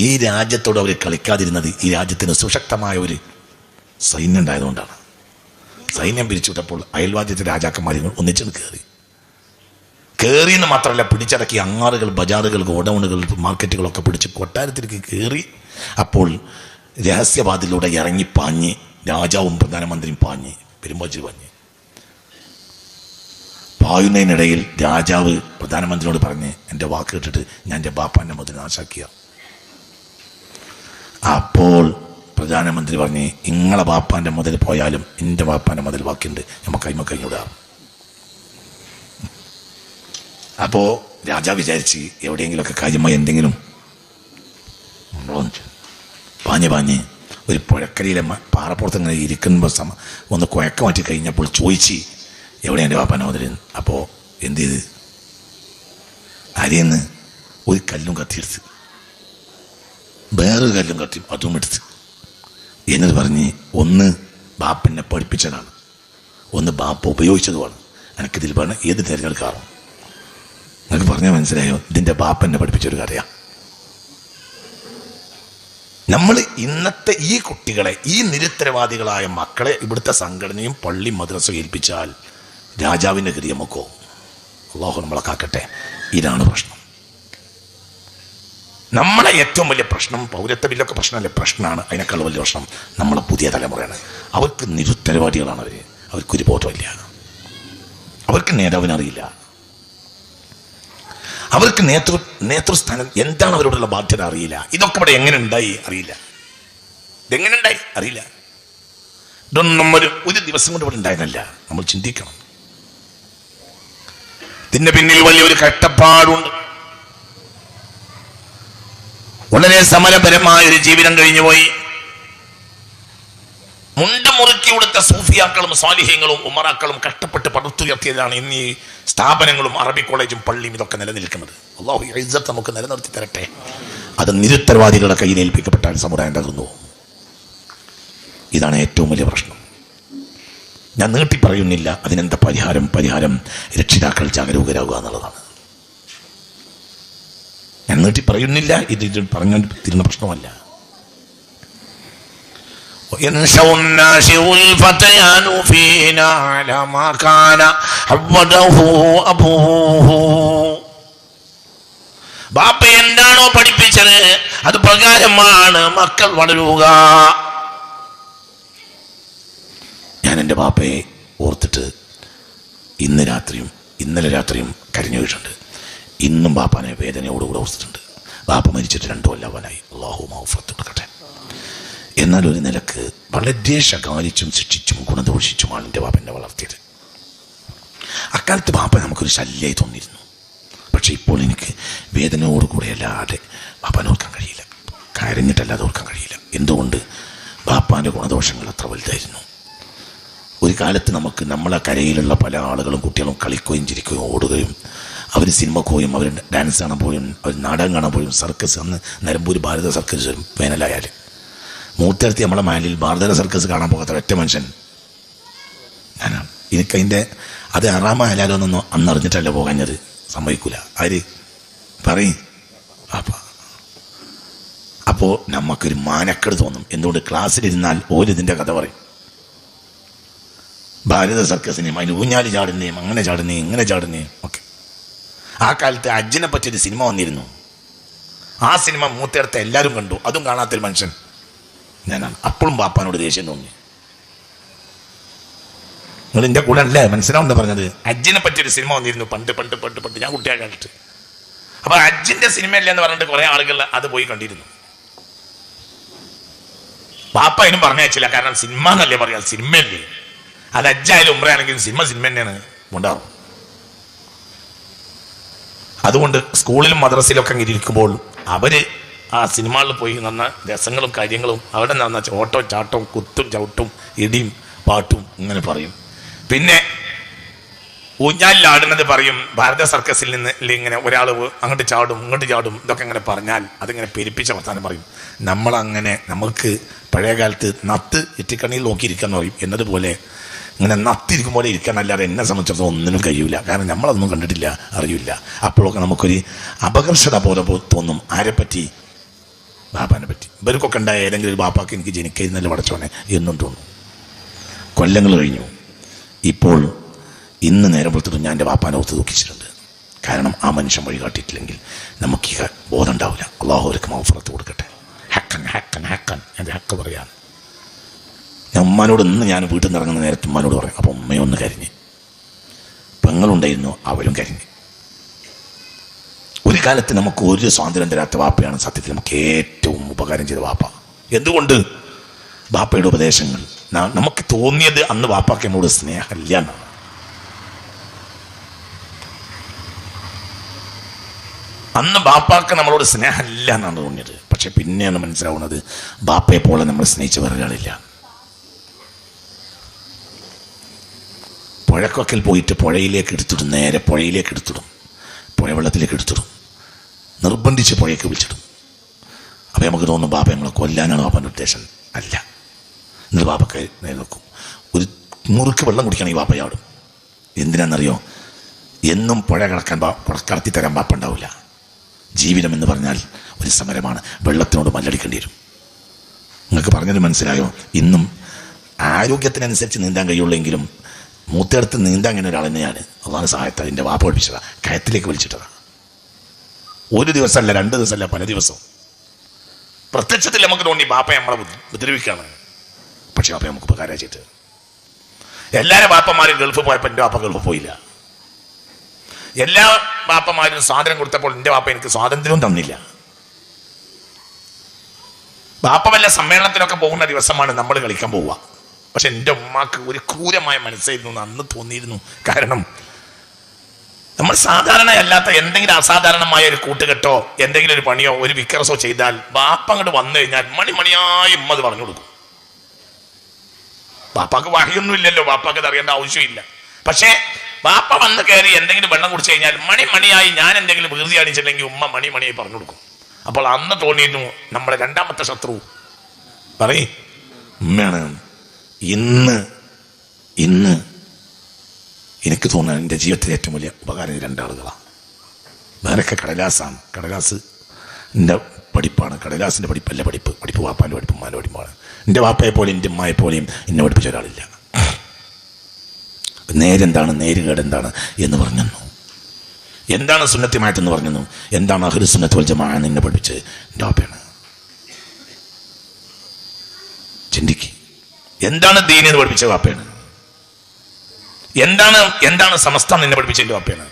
ഈ രാജ്യത്തോട് അവർ കളിക്കാതിരുന്നത് ഈ രാജ്യത്തിന് സുശക്തമായ ഒരു സൈന്യം ഉണ്ടായതുകൊണ്ടാണ്. സൈന്യം പിരിച്ചുവിട്ടപ്പോൾ അയൽവാദ്യത്തെ രാജാക്കന്മാർ ഒന്നിച്ചു കയറിയെന്ന് മാത്രമല്ല, പിടിച്ചടക്കി അങ്ങാറുകൾ, ബജാറുകൾ, ഗോഡൗണുകൾ, മാർക്കറ്റുകളൊക്കെ പിടിച്ച് കൊട്ടാരത്തിലേക്ക് കയറി. അപ്പോൾ രഹസ്യവാതിലൂടെ ഇറങ്ങി പാഞ്ഞ് രാജാവും പ്രധാനമന്ത്രിയും പെരുമ്പാച്ചി പായുന്നതിനിടയിൽ രാജാവ് പ്രധാനമന്ത്രിയോട് പറഞ്ഞ്, എൻ്റെ വാക്ക് കേട്ടിട്ട് ഞാൻ എൻ്റെ ബാപ്പാൻ്റെ മുതൽ നാശാക്കിയ. അപ്പോൾ പ്രധാനമന്ത്രി പറഞ്ഞ്, ഇങ്ങളെ ബാപ്പാൻ്റെ മുതൽ പോയാലും എൻ്റെ ബാപ്പാൻ്റെ മുതൽ ബാക്കിയുണ്ട്, നമുക്ക് കൈമ കഴിഞ്ഞൂടാ. അപ്പോൾ രാജാവ് വിചാരിച്ച് എവിടെയെങ്കിലുമൊക്കെ കാര്യമായി എന്തെങ്കിലും പാഞ്ഞ് ഒരു പുഴക്കരയിലെ പാറപ്പുറത്ത് ഇങ്ങനെ ഇരിക്കുമ്പോൾ ഒന്ന് കുഴക്ക മാറ്റി കഴിഞ്ഞപ്പോൾ ചോദിച്ച്, എവിടെയാണ് എൻ്റെ ബാപ്പാൻ്റെ മുതൽ? അപ്പോൾ എന്ത് ചെയ്ത്, അരിയെന്ന് ഒരു കല്ലും കത്തിയെടുത്ത്, വേറൊരു കല്ലും കത്തി അതും എടുത്ത്, എന്നിട്ട് പറഞ്ഞ്, ഒന്ന് ബാപ്പനെ പഠിപ്പിച്ചതാണ്, ഒന്ന് ബാപ്പ ഉപയോഗിച്ചതുമാണ്, എനിക്കിതിൽ പറഞ്ഞ ഏത് തിരഞ്ഞെടുക്കാറോ? നിങ്ങൾക്ക് പറഞ്ഞാൽ മനസ്സിലായോ? ഇതിൻ്റെ ബാപ്പനെ പഠിപ്പിച്ചൊരു കഥയാണ്. നമ്മൾ ഇന്നത്തെ ഈ കുട്ടികളെ, ഈ നിരുത്തരവാദികളായ മക്കളെ ഇവിടുത്തെ സംഘടനയും പള്ളി മദ്രസ ഏൽപ്പിച്ചാൽ രാജാവിൻ്റെ ഗതിയമൊക്കോ. അല്ലാഹു നമ്മളെ കാക്കട്ടെ. ഇതാണ് പ്രശ്നം. നമ്മളെ ഏറ്റവും വലിയ പ്രശ്നം, പൗരത്വ ബില്ലൊക്കെ പ്രശ്നമല്ലേ, പ്രശ്നമാണ്. അതിനേക്കാൾ വലിയ പ്രശ്നം നമ്മളെ പുതിയ തലമുറയാണ്. അവർക്ക് നിരുത്തരവാദികളാണ്. അവർക്കൊരു ബോധമില്ല, അവർക്ക് നേതാവിനറിയില്ല, അവർക്ക് നേതൃസ്ഥാനം എന്താണ് അവരോടുള്ള ബാധ്യത അറിയില്ല. ഇതൊക്കെ ഇവിടെ എങ്ങനെ ഉണ്ടായി അറിയില്ല, ഇതെങ്ങനെ ഉണ്ടായി അറിയില്ല. ഇതൊന്നും ഒരു ദിവസം കൊണ്ട് ഇവിടെ ഉണ്ടായിരുന്നില്ല. നമ്മൾ ചിന്തിക്കണം. ഇതിന്റെ പിന്നിൽ വലിയൊരു കഷ്ടപ്പാടുണ്ട്. വളരെ സമരപരമായ ഒരു ജീവിതം കഴിഞ്ഞുപോയി. മുണ്ട് മുറുക്കി കൊടുത്ത സൂഫിയാക്കളും സ്വാലിഹ്യങ്ങളും ഉമറാക്കളും കഷ്ടപ്പെട്ട് പടുത്തുയർത്തിയതാണ് ഇന്ന് ഈ സ്ഥാപനങ്ങളും അറബി കോളേജും പള്ളിയും ഇതൊക്കെ നിലനിൽക്കുന്നത്. അല്ലാഹു ഇസ്സത്ത് നമുക്ക് നിലനിർത്തി തരട്ടെ. അത് നിരുത്തരവാദികളുടെ കയ്യിൽ ഏൽപ്പിക്കപ്പെട്ടാൽ സമുദായം തകർന്നു. ഇതാണ് ഏറ്റവും വലിയ പ്രശ്നം. ഞാൻ നീട്ടി പറയുന്നില്ല. അതിനെന്താ പരിഹാരം രക്ഷിതാക്കൾ ജാഗരൂകരാകുക എന്നുള്ളതാണ്. ഞാൻ നീട്ടി പറയുന്നില്ല. ഇത് പറഞ്ഞു തീരുന്ന പ്രശ്നമല്ല. ബാപ്പ എന്താണോ പഠിപ്പിച്ചത് അത് പ്രകാരമാണ് മക്കൾ വളരുക. ഞാൻ എൻ്റെ ബാപ്പയെ ഓർത്തിട്ട് ഇന്നലെ രാത്രിയും കരഞ്ഞു വീട്ടുണ്ട്. ഇന്നും ബാപ്പാനെ വേദനയോടുകൂടെ ഓർത്തിട്ടുണ്ട്. ബാപ്പ മരിച്ചിട്ട് 2 കൊല്ലവാനായി. അല്ലാഹു മഗ്ഫിറത്ത് കൊടുക്കട്ടെ. എന്നാൽ ഒരു നിലക്ക് വളരെ ശകാരിച്ചും ശിക്ഷിച്ചും ഗുണദോഷിച്ചുമാണ് എൻ്റെ ബാപ്പ എന്നെ വളർത്തിയത്. അക്കാലത്ത് ബാപ്പ നമുക്കൊരു ശല്യമായി തോന്നിയിരുന്നു. പക്ഷെ ഇപ്പോൾ എനിക്ക് വേദനയോടുകൂടെ അല്ലാതെ ബാപ്പാനെ ഓർക്കാൻ കഴിയില്ല, കരഞ്ഞിട്ടല്ലാതെ ഓർക്കാൻ കഴിയില്ല. എന്തുകൊണ്ട്? ബാപ്പാൻ്റെ ഗുണദോഷങ്ങൾ അത്ര വലുതായിരുന്നു. ഒരു കാലത്ത് നമ്മളെ കരയിലുള്ള പല ആളുകളും കുട്ടികളും കളിക്കുകയും ചിരിക്കുകയും ഓടുകയും, അവർ സിനിമക്ക് പോയും, അവർ ഡാൻസ് കാണാൻ പോയും, അവർ നാടകം കാണാൻ പോയും, സർക്കസ്. അന്ന് നിലമ്പൂർ ഭാരത സർക്കസ് വരും വേനലായാൽ. മൂത്തടുത്ത് നമ്മളെ മാലിൽ ഭാരത സർക്കസ് കാണാൻ പോകാത്ത ഒറ്റ മനുഷ്യൻ ഞാനാണ്. എനിക്കതിൻ്റെ അത് ആറാമായാലോ എന്നൊന്നും അന്ന് അറിഞ്ഞിട്ടല്ല പോകാഞ്ഞത്. സമ്മതിക്കൂല. ആര് പറയും? അപ്പോൾ നമുക്കൊരു മാനക്കേട് തോന്നും. എന്തുകൊണ്ട്? ക്ലാസ്സിലിരുന്നാൽ ഓരിതിൻ്റെ കഥ പറയും. ഭാരത സർക്കസിനെയും അതിന് ഊഞ്ഞാലി ചാടുന്നേയും അങ്ങനെ ചാടുന്നേയും ഇങ്ങനെ ചാടുന്നേയും ഒക്കെ. ആ കാലത്ത് ഹജ്ജിനെ പറ്റിയൊരു സിനിമ വന്നിരുന്നു. ആ സിനിമ മൂത്തേടത്ത് എല്ലാവരും കണ്ടു. അതും കാണാത്തൊരു മനുഷ്യൻ ഞാനാണ്. അപ്പോഴും ബാപ്പാനോട് ദേഷ്യം തോന്നി. നിങ്ങൾ എൻ്റെ കൂടെ അല്ലേ മനസ്സിലാവുന്ന പറഞ്ഞത്? ഹജ്ജിനെ പറ്റിയൊരു സിനിമ വന്നിരുന്നു പണ്ട് പണ്ട് പണ്ട് പണ്ട് ഞാൻ കുട്ടിയാ കണ്ടിട്ട്. അപ്പൊ ഹജ്ജിന്റെ സിനിമയല്ലേ എന്ന് പറഞ്ഞിട്ട് കുറെ ആളുകൾ അത് പോയി കണ്ടിരുന്നു. ബാപ്പ അതിനും പറഞ്ഞയച്ചില്ല. കാരണം സിനിമ എന്നല്ലേ പറയാ, സിനിമയല്ലേ. അത് ഹജ്ജായാലും ഉംറയാണെങ്കിലും സിനിമ തന്നെയാണ് ഉണ്ടാവും. അതുകൊണ്ട് സ്കൂളിലും മദ്രസയിലൊക്കെ അങ്ങനെ ഇരിക്കുമ്പോൾ അവര് ആ സിനിമകളിൽ പോയി നടന്ന രസങ്ങളും കാര്യങ്ങളും അവിടെ നടന്ന ഓട്ടവും ചാട്ടവും കുത്തും ചവിട്ടും ഇടിയും പാട്ടും ഇങ്ങനെ പറയും. പിന്നെ ഊഞ്ഞാലിലാടുന്നത് പറയും. ഭാരത സർക്കസിൽ നിന്ന് ഇങ്ങനെ ഒരാൾ അങ്ങോട്ട് ചാടും ഇങ്ങോട്ട് ചാടും ഇതൊക്കെ ഇങ്ങനെ പറഞ്ഞാൽ അതിങ്ങനെ പെരുപ്പിച്ച വർത്താനം പറയും. നമ്മളങ്ങനെ നമുക്ക് പഴയ കാലത്ത് നത്ത് ഇറ്റിക്കണ്ണിയിൽ നോക്കിയിരിക്കാന്ന് പറയും. എന്നതുപോലെ ഇങ്ങനെ നത്തിരിക്കുമ്പോൾ ഇരിക്കാനല്ലാതെ എന്നെ സംബന്ധിച്ചിടത്തോളം ഒന്നിനും കഴിയില്ല. കാരണം നമ്മളതൊന്നും കണ്ടിട്ടില്ല, അറിയില്ല. അപ്പോഴൊക്കെ നമുക്കൊരു അപകർഷത പോലെ തോന്നും. ആരെപ്പറ്റി? ബാപ്പാനെ പറ്റി. ഇവർക്കൊക്കെ ഉണ്ടായ ഏതെങ്കിലും ഒരു ബാപ്പാക്ക് എനിക്ക് ജനിക്കുന്നല്ല പടച്ചോനെ എന്നും തോന്നും. കൊല്ലങ്ങൾ കഴിഞ്ഞു. ഇപ്പോൾ ഇന്ന് നേരം പുറത്തിട്ട് ഞാൻ എൻ്റെ ബാപ്പാനെ ഒത്തു ദുഃഖിച്ചിട്ടുണ്ട്. കാരണം ആ മനുഷ്യൻ വഴി കാട്ടിയിട്ടില്ലെങ്കിൽ നമുക്ക് ഈ ബോധം ഉണ്ടാവില്ല. അള്ളാഹു അവർക്ക് മൗഫറത്ത് കൊടുക്കട്ടെ. ഹക്കൻ എൻ്റെ ഹക്ക് പറയാൻ ഞാൻ ഉമ്മാനോട് ഇന്ന് ഞാൻ വീട്ടിൽ നിന്ന് ഇറങ്ങുന്ന നേരത്തെ ഉമ്മാനോട് പറയും. അപ്പോൾ ഉമ്മയൊന്ന് കരിഞ്ഞ്, പെങ്ങളുണ്ടായിരുന്നു, അവരും കരിഞ്ഞ്. ഒരു കാലത്ത് നമുക്ക് ഒരു സ്വാതന്ത്ര്യം തരാത്ത വാപ്പയാണ് സത്യത്തിൽ നമുക്ക് ഏറ്റവും ഉപകാരം ചെയ്ത വാപ്പ. എന്തുകൊണ്ട്? ബാപ്പയുടെ ഉപദേശങ്ങൾ. നമുക്ക് തോന്നിയത് അന്ന് വാപ്പാക്ക് എന്നോട് സ്നേഹമില്ല എന്നാണ്. അന്ന് ബാപ്പാക്ക് നമ്മളോട് സ്നേഹമില്ല എന്നാണ് തോന്നിയത്. പക്ഷെ പിന്നെയാണ് മനസ്സിലാവുന്നത് ബാപ്പയെ പോലെ നമ്മൾ സ്നേഹിച്ച വേറൊരാളില്ല. പുഴക്കൊക്കൽ പോയിട്ട് പുഴയിലേക്ക് എടുത്തിടും, നേരെ പുഴയിലേക്ക് എടുത്തിടും, പുഴ വെള്ളത്തിലേക്ക് എടുത്തിടും, നിർബന്ധിച്ച് പുഴയ്ക്ക് വിളിച്ചിടും. അപ്പം നമുക്ക് തോന്നും ബാപ്പ നമ്മളെ കൊല്ലാനാണ് ബാപ്പൻ്റെ ഉദ്ദേശം. അല്ല. എന്നിട്ട് ബാപ്പക്ക് നേരെ നോക്കും. ഒരു മുറുക്ക് വെള്ളം കുടിക്കണം ഈ ബാപ്പ ചാടും. എന്തിനാണെന്നറിയോ? എന്നും പുഴ കടത്തി തരാൻ ബാപ്പ ഉണ്ടാവില്ല. ജീവിതം എന്ന് പറഞ്ഞാൽ ഒരു സമരമാണ്. വെള്ളത്തിനോട് മല്ലടിക്കേണ്ടി വരും. നിങ്ങൾക്ക് പറഞ്ഞത് മനസ്സിലായോ? ഇന്നും ആരോഗ്യത്തിനനുസരിച്ച് നീന്താൻ കഴിയുള്ളെങ്കിലും മൂത്തേടത്ത് നീന്താൻ അങ്ങനെ ഒരാൾ തന്നെയാണ്. അതാണ് സഹായത്താൽ എൻ്റെ വാപ്പ പഠിപ്പിച്ചതാണ്. കയത്തിലേക്ക് വലിച്ചിട്ടതാണ്. ഒരു ദിവസമല്ല, 2 ദിവസമല്ല, പല ദിവസവും. പ്രത്യക്ഷത്തിൽ നമുക്ക് തോന്നി ബാപ്പ നമ്മളെ ഉപദ്രവിക്കുകയാണ്. പക്ഷെ ബാപ്പ നമുക്ക് ഉപകാരം ചെയ്തിട്ട്. എല്ലാവരും ബാപ്പന്മാരും ഗൾഫ് പോയപ്പോൾ എൻ്റെ ബാപ്പ ഗൾഫ് പോയില്ല. എല്ലാ ബാപ്പന്മാരും സ്വാതന്ത്ര്യം കൊടുത്തപ്പോൾ എൻ്റെ ബാപ്പ എനിക്ക് സ്വാതന്ത്ര്യവും തന്നില്ല. ബാപ്പ വല്ല സമ്മേളനത്തിനൊക്കെ പോകുന്ന ദിവസമാണ് നമ്മൾ കളിക്കാൻ പോവുക. പക്ഷെ എൻ്റെ ഉമ്മാക്ക് ഒരു ക്രൂരമായ മനസ്സായിരുന്നു അന്ന് തോന്നിയിരുന്നു. കാരണം നമ്മൾ സാധാരണയല്ലാത്ത എന്തെങ്കിലും അസാധാരണമായ ഒരു കൂട്ടുകെട്ടോ എന്തെങ്കിലും ഒരു പണിയോ ഒരു വിക്രസോ ചെയ്താൽ ബാപ്പ അങ്ങോട്ട് വന്നു കഴിഞ്ഞാൽ മണിമണിയായി ഉമ്മ അത് പറഞ്ഞു കൊടുക്കും. ബാപ്പാക്ക് വഹിയൊന്നും ഇല്ലല്ലോ, ബാപ്പാക്ക് അത് അറിയേണ്ട ആവശ്യമില്ല. പക്ഷേ ബാപ്പ വന്ന് കയറി എന്തെങ്കിലും വെള്ളം കുടിച്ചു കഴിഞ്ഞാൽ മണിമണിയായി ഞാൻ എന്തെങ്കിലും വികൃതി അടിച്ചില്ലെങ്കിൽ ഉമ്മ മണിമണിയായി പറഞ്ഞു കൊടുക്കും. അപ്പോൾ അന്ന് തോന്നിയിരുന്നു നമ്മുടെ രണ്ടാമത്തെ ശത്രു പറയും ഉമ്മയാണ്. ഇന്ന് എനിക്ക് തോന്നുന്നത് എൻ്റെ ജീവിതത്തിലെ ഏറ്റവും വലിയ ഉപകാരം 2 ആളുകളാണ്. വേറൊക്കെ കടലാസാണ്. കടലാസ് എൻ്റെ പഠിപ്പാണ്. കടലാസിൻ്റെ പഠിപ്പല്ല പഠിപ്പ് വാപ്പാൻ്റെ പഠിപ്പ് ഉമ്മാൻ്റെ പഠിപ്പാണ്. എൻ്റെ വാപ്പയെ പോലെയും എൻ്റെ ഉമ്മയെ പോലെയും എന്നെ പഠിപ്പിച്ച ഒരാളില്ല. നേരെന്താണ്, നേരുകേട് എന്താണ് എന്ന് പറഞ്ഞു, എന്താണ് സുന്നത്തിമായിട്ടെന്ന് പറഞ്ഞു, എന്താണ് അഹ്ലു സുന്നത്ത് വൽ ജമാഅ എന്ന് എന്നെ പഠിപ്പിച്ച് എൻ്റെ വാപ്പയാണ്. ചിന്തിക്ക്, എന്താണ് ദീൻ എന്ന് പഠിപ്പിച്ച വാപ്പയാണ്. എന്താണ് സമസ്ത എന്നെ പഠിപ്പിച്ചതിൻ്റെ വാപ്പയാണ്.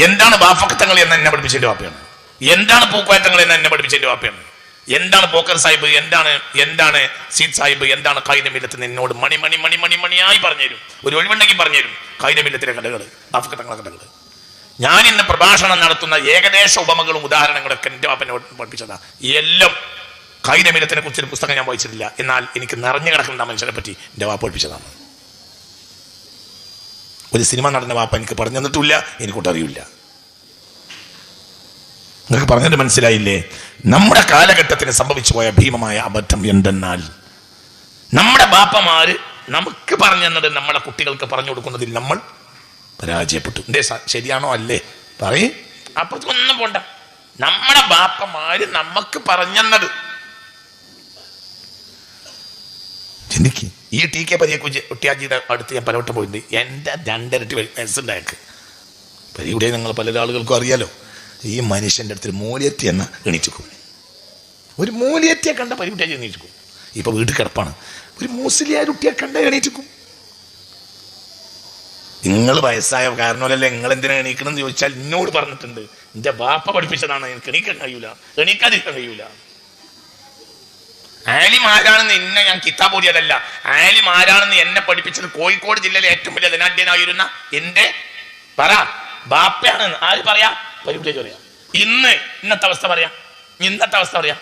എന്താണ് ബാഫക്കത്തങ്ങൾ എന്ന് എന്നെ പഠിപ്പിച്ചതിൻ്റെ വാപ്പയാണ്. എന്താണ് പൂക്കോയത്തങ്ങൾ എന്ന് എന്നെ പഠിപ്പിച്ചതിൻ്റെ വാപ്പയാണ്. എന്താണ് പോക്കർ സാഹിബ്, എന്താണ് സീദ് സാഹിബ്, എന്താണ് കായികമില്ലത്ത് എന്നോട് മണിയായി പറഞ്ഞുതരും. ഒരു ഒഴിവുണ്ടെങ്കിൽ പറഞ്ഞുതരും കായികമില്ലത്തിലെ കഥകൾ, ബാഫക്കത്തങ്ങളെ കഥകൾ. ഞാൻ ഇന്ന് പ്രഭാഷണം നടത്തുന്ന ഏകദേശ ഉപമകളും ഉദാഹരണങ്ങളൊക്കെ എൻ്റെ വാപ്പനെ പഠിപ്പിച്ചതാണ്. എല്ലാം കായികമില്ലത്തിനെ കുറിച്ചൊരു പുസ്തകം ഞാൻ വായിച്ചിട്ടില്ല. എന്നാൽ എനിക്ക് നിറഞ്ഞു കിടക്കുന്ന മനുഷ്യനെ പറ്റി എൻ്റെ വാപ്പ പഠിപ്പിച്ചതാണ്. ഒരു സിനിമ നടന്ന വാപ്പ എനിക്ക് പറഞ്ഞു തന്നിട്ടില്ല, എനിക്കൊട്ടും അറിയില്ല. നിങ്ങൾക്ക് പറഞ്ഞത് മനസ്സിലായില്ലേ? നമ്മുടെ കാലഘട്ടത്തിന് സംഭവിച്ചു പോയ ഭീമമായ അബദ്ധം എന്തെന്നാൽ നമ്മുടെ ബാപ്പമാര് നമുക്ക് പറഞ്ഞു തന്നത് നമ്മളെ കുട്ടികൾക്ക് പറഞ്ഞു കൊടുക്കുന്നതിൽ നമ്മൾ പരാജയപ്പെട്ടു. എന്തേ ശരിയാണോ അല്ലേ? പറയേ. അപ്പുറത്തൊന്നും പോണ്ട. നമ്മുടെ ബാപ്പമാര് നമുക്ക് പറഞ്ഞത് ചിന്തിക്ക്. ഈ ടി കെ കുട്ടിയാജിയുടെ അടുത്ത് ഞാൻ പലവട്ടം പോയിട്ടുണ്ട്. എൻ്റെ 2.5 വയസ്സുണ്ടായേക്ക് പരിയുടെ നിങ്ങൾ പല ആളുകൾക്കും അറിയാലോ. ഈ മനുഷ്യൻ്റെ അടുത്ത് മൂലിയത്തി എന്ന എണീച്ചിക്കും. ഒരു മൂലിയത്തിയെ കണ്ട പരികുട്ടിയാജി എണീച്ചിക്കും. ഇപ്പൊ വീട്ടിൽ കിടപ്പാണ്. ഒരു മുസ്ലിയാർ കുട്ടിയെ കണ്ട എണീച്ചിക്കും. നിങ്ങൾ വയസ്സായ കാരണമല്ലേ നിങ്ങൾ എന്തിനാ എണീക്കണം എന്ന് ചോദിച്ചാൽ എന്നോട് പറഞ്ഞിട്ടുണ്ട്. എന്റെ ബാപ്പ പഠിപ്പിച്ചതാണ്. എനിക്ക് എണീക്കാൻ കഴിയൂല, എണീക്കാതിരിക്കാൻ കഴിയൂല. ആലിം ആരാണെന്ന് എന്നെ ഞാൻ കിതാബ് ഓടിയതല്ല. ആലിം ആരാണെന്ന് എന്നെ പഠിപ്പിച്ചത് കോഴിക്കോട് ജില്ലയിലെ ഏറ്റവും വലിയ ധനാഢ്യനായിരുന്ന എന്റെ ബാപ്പയാണ്. ആര് പറയാ? പരിപാടി പറയാം. ഇന്നത്തെ അവസ്ഥ പറയാം.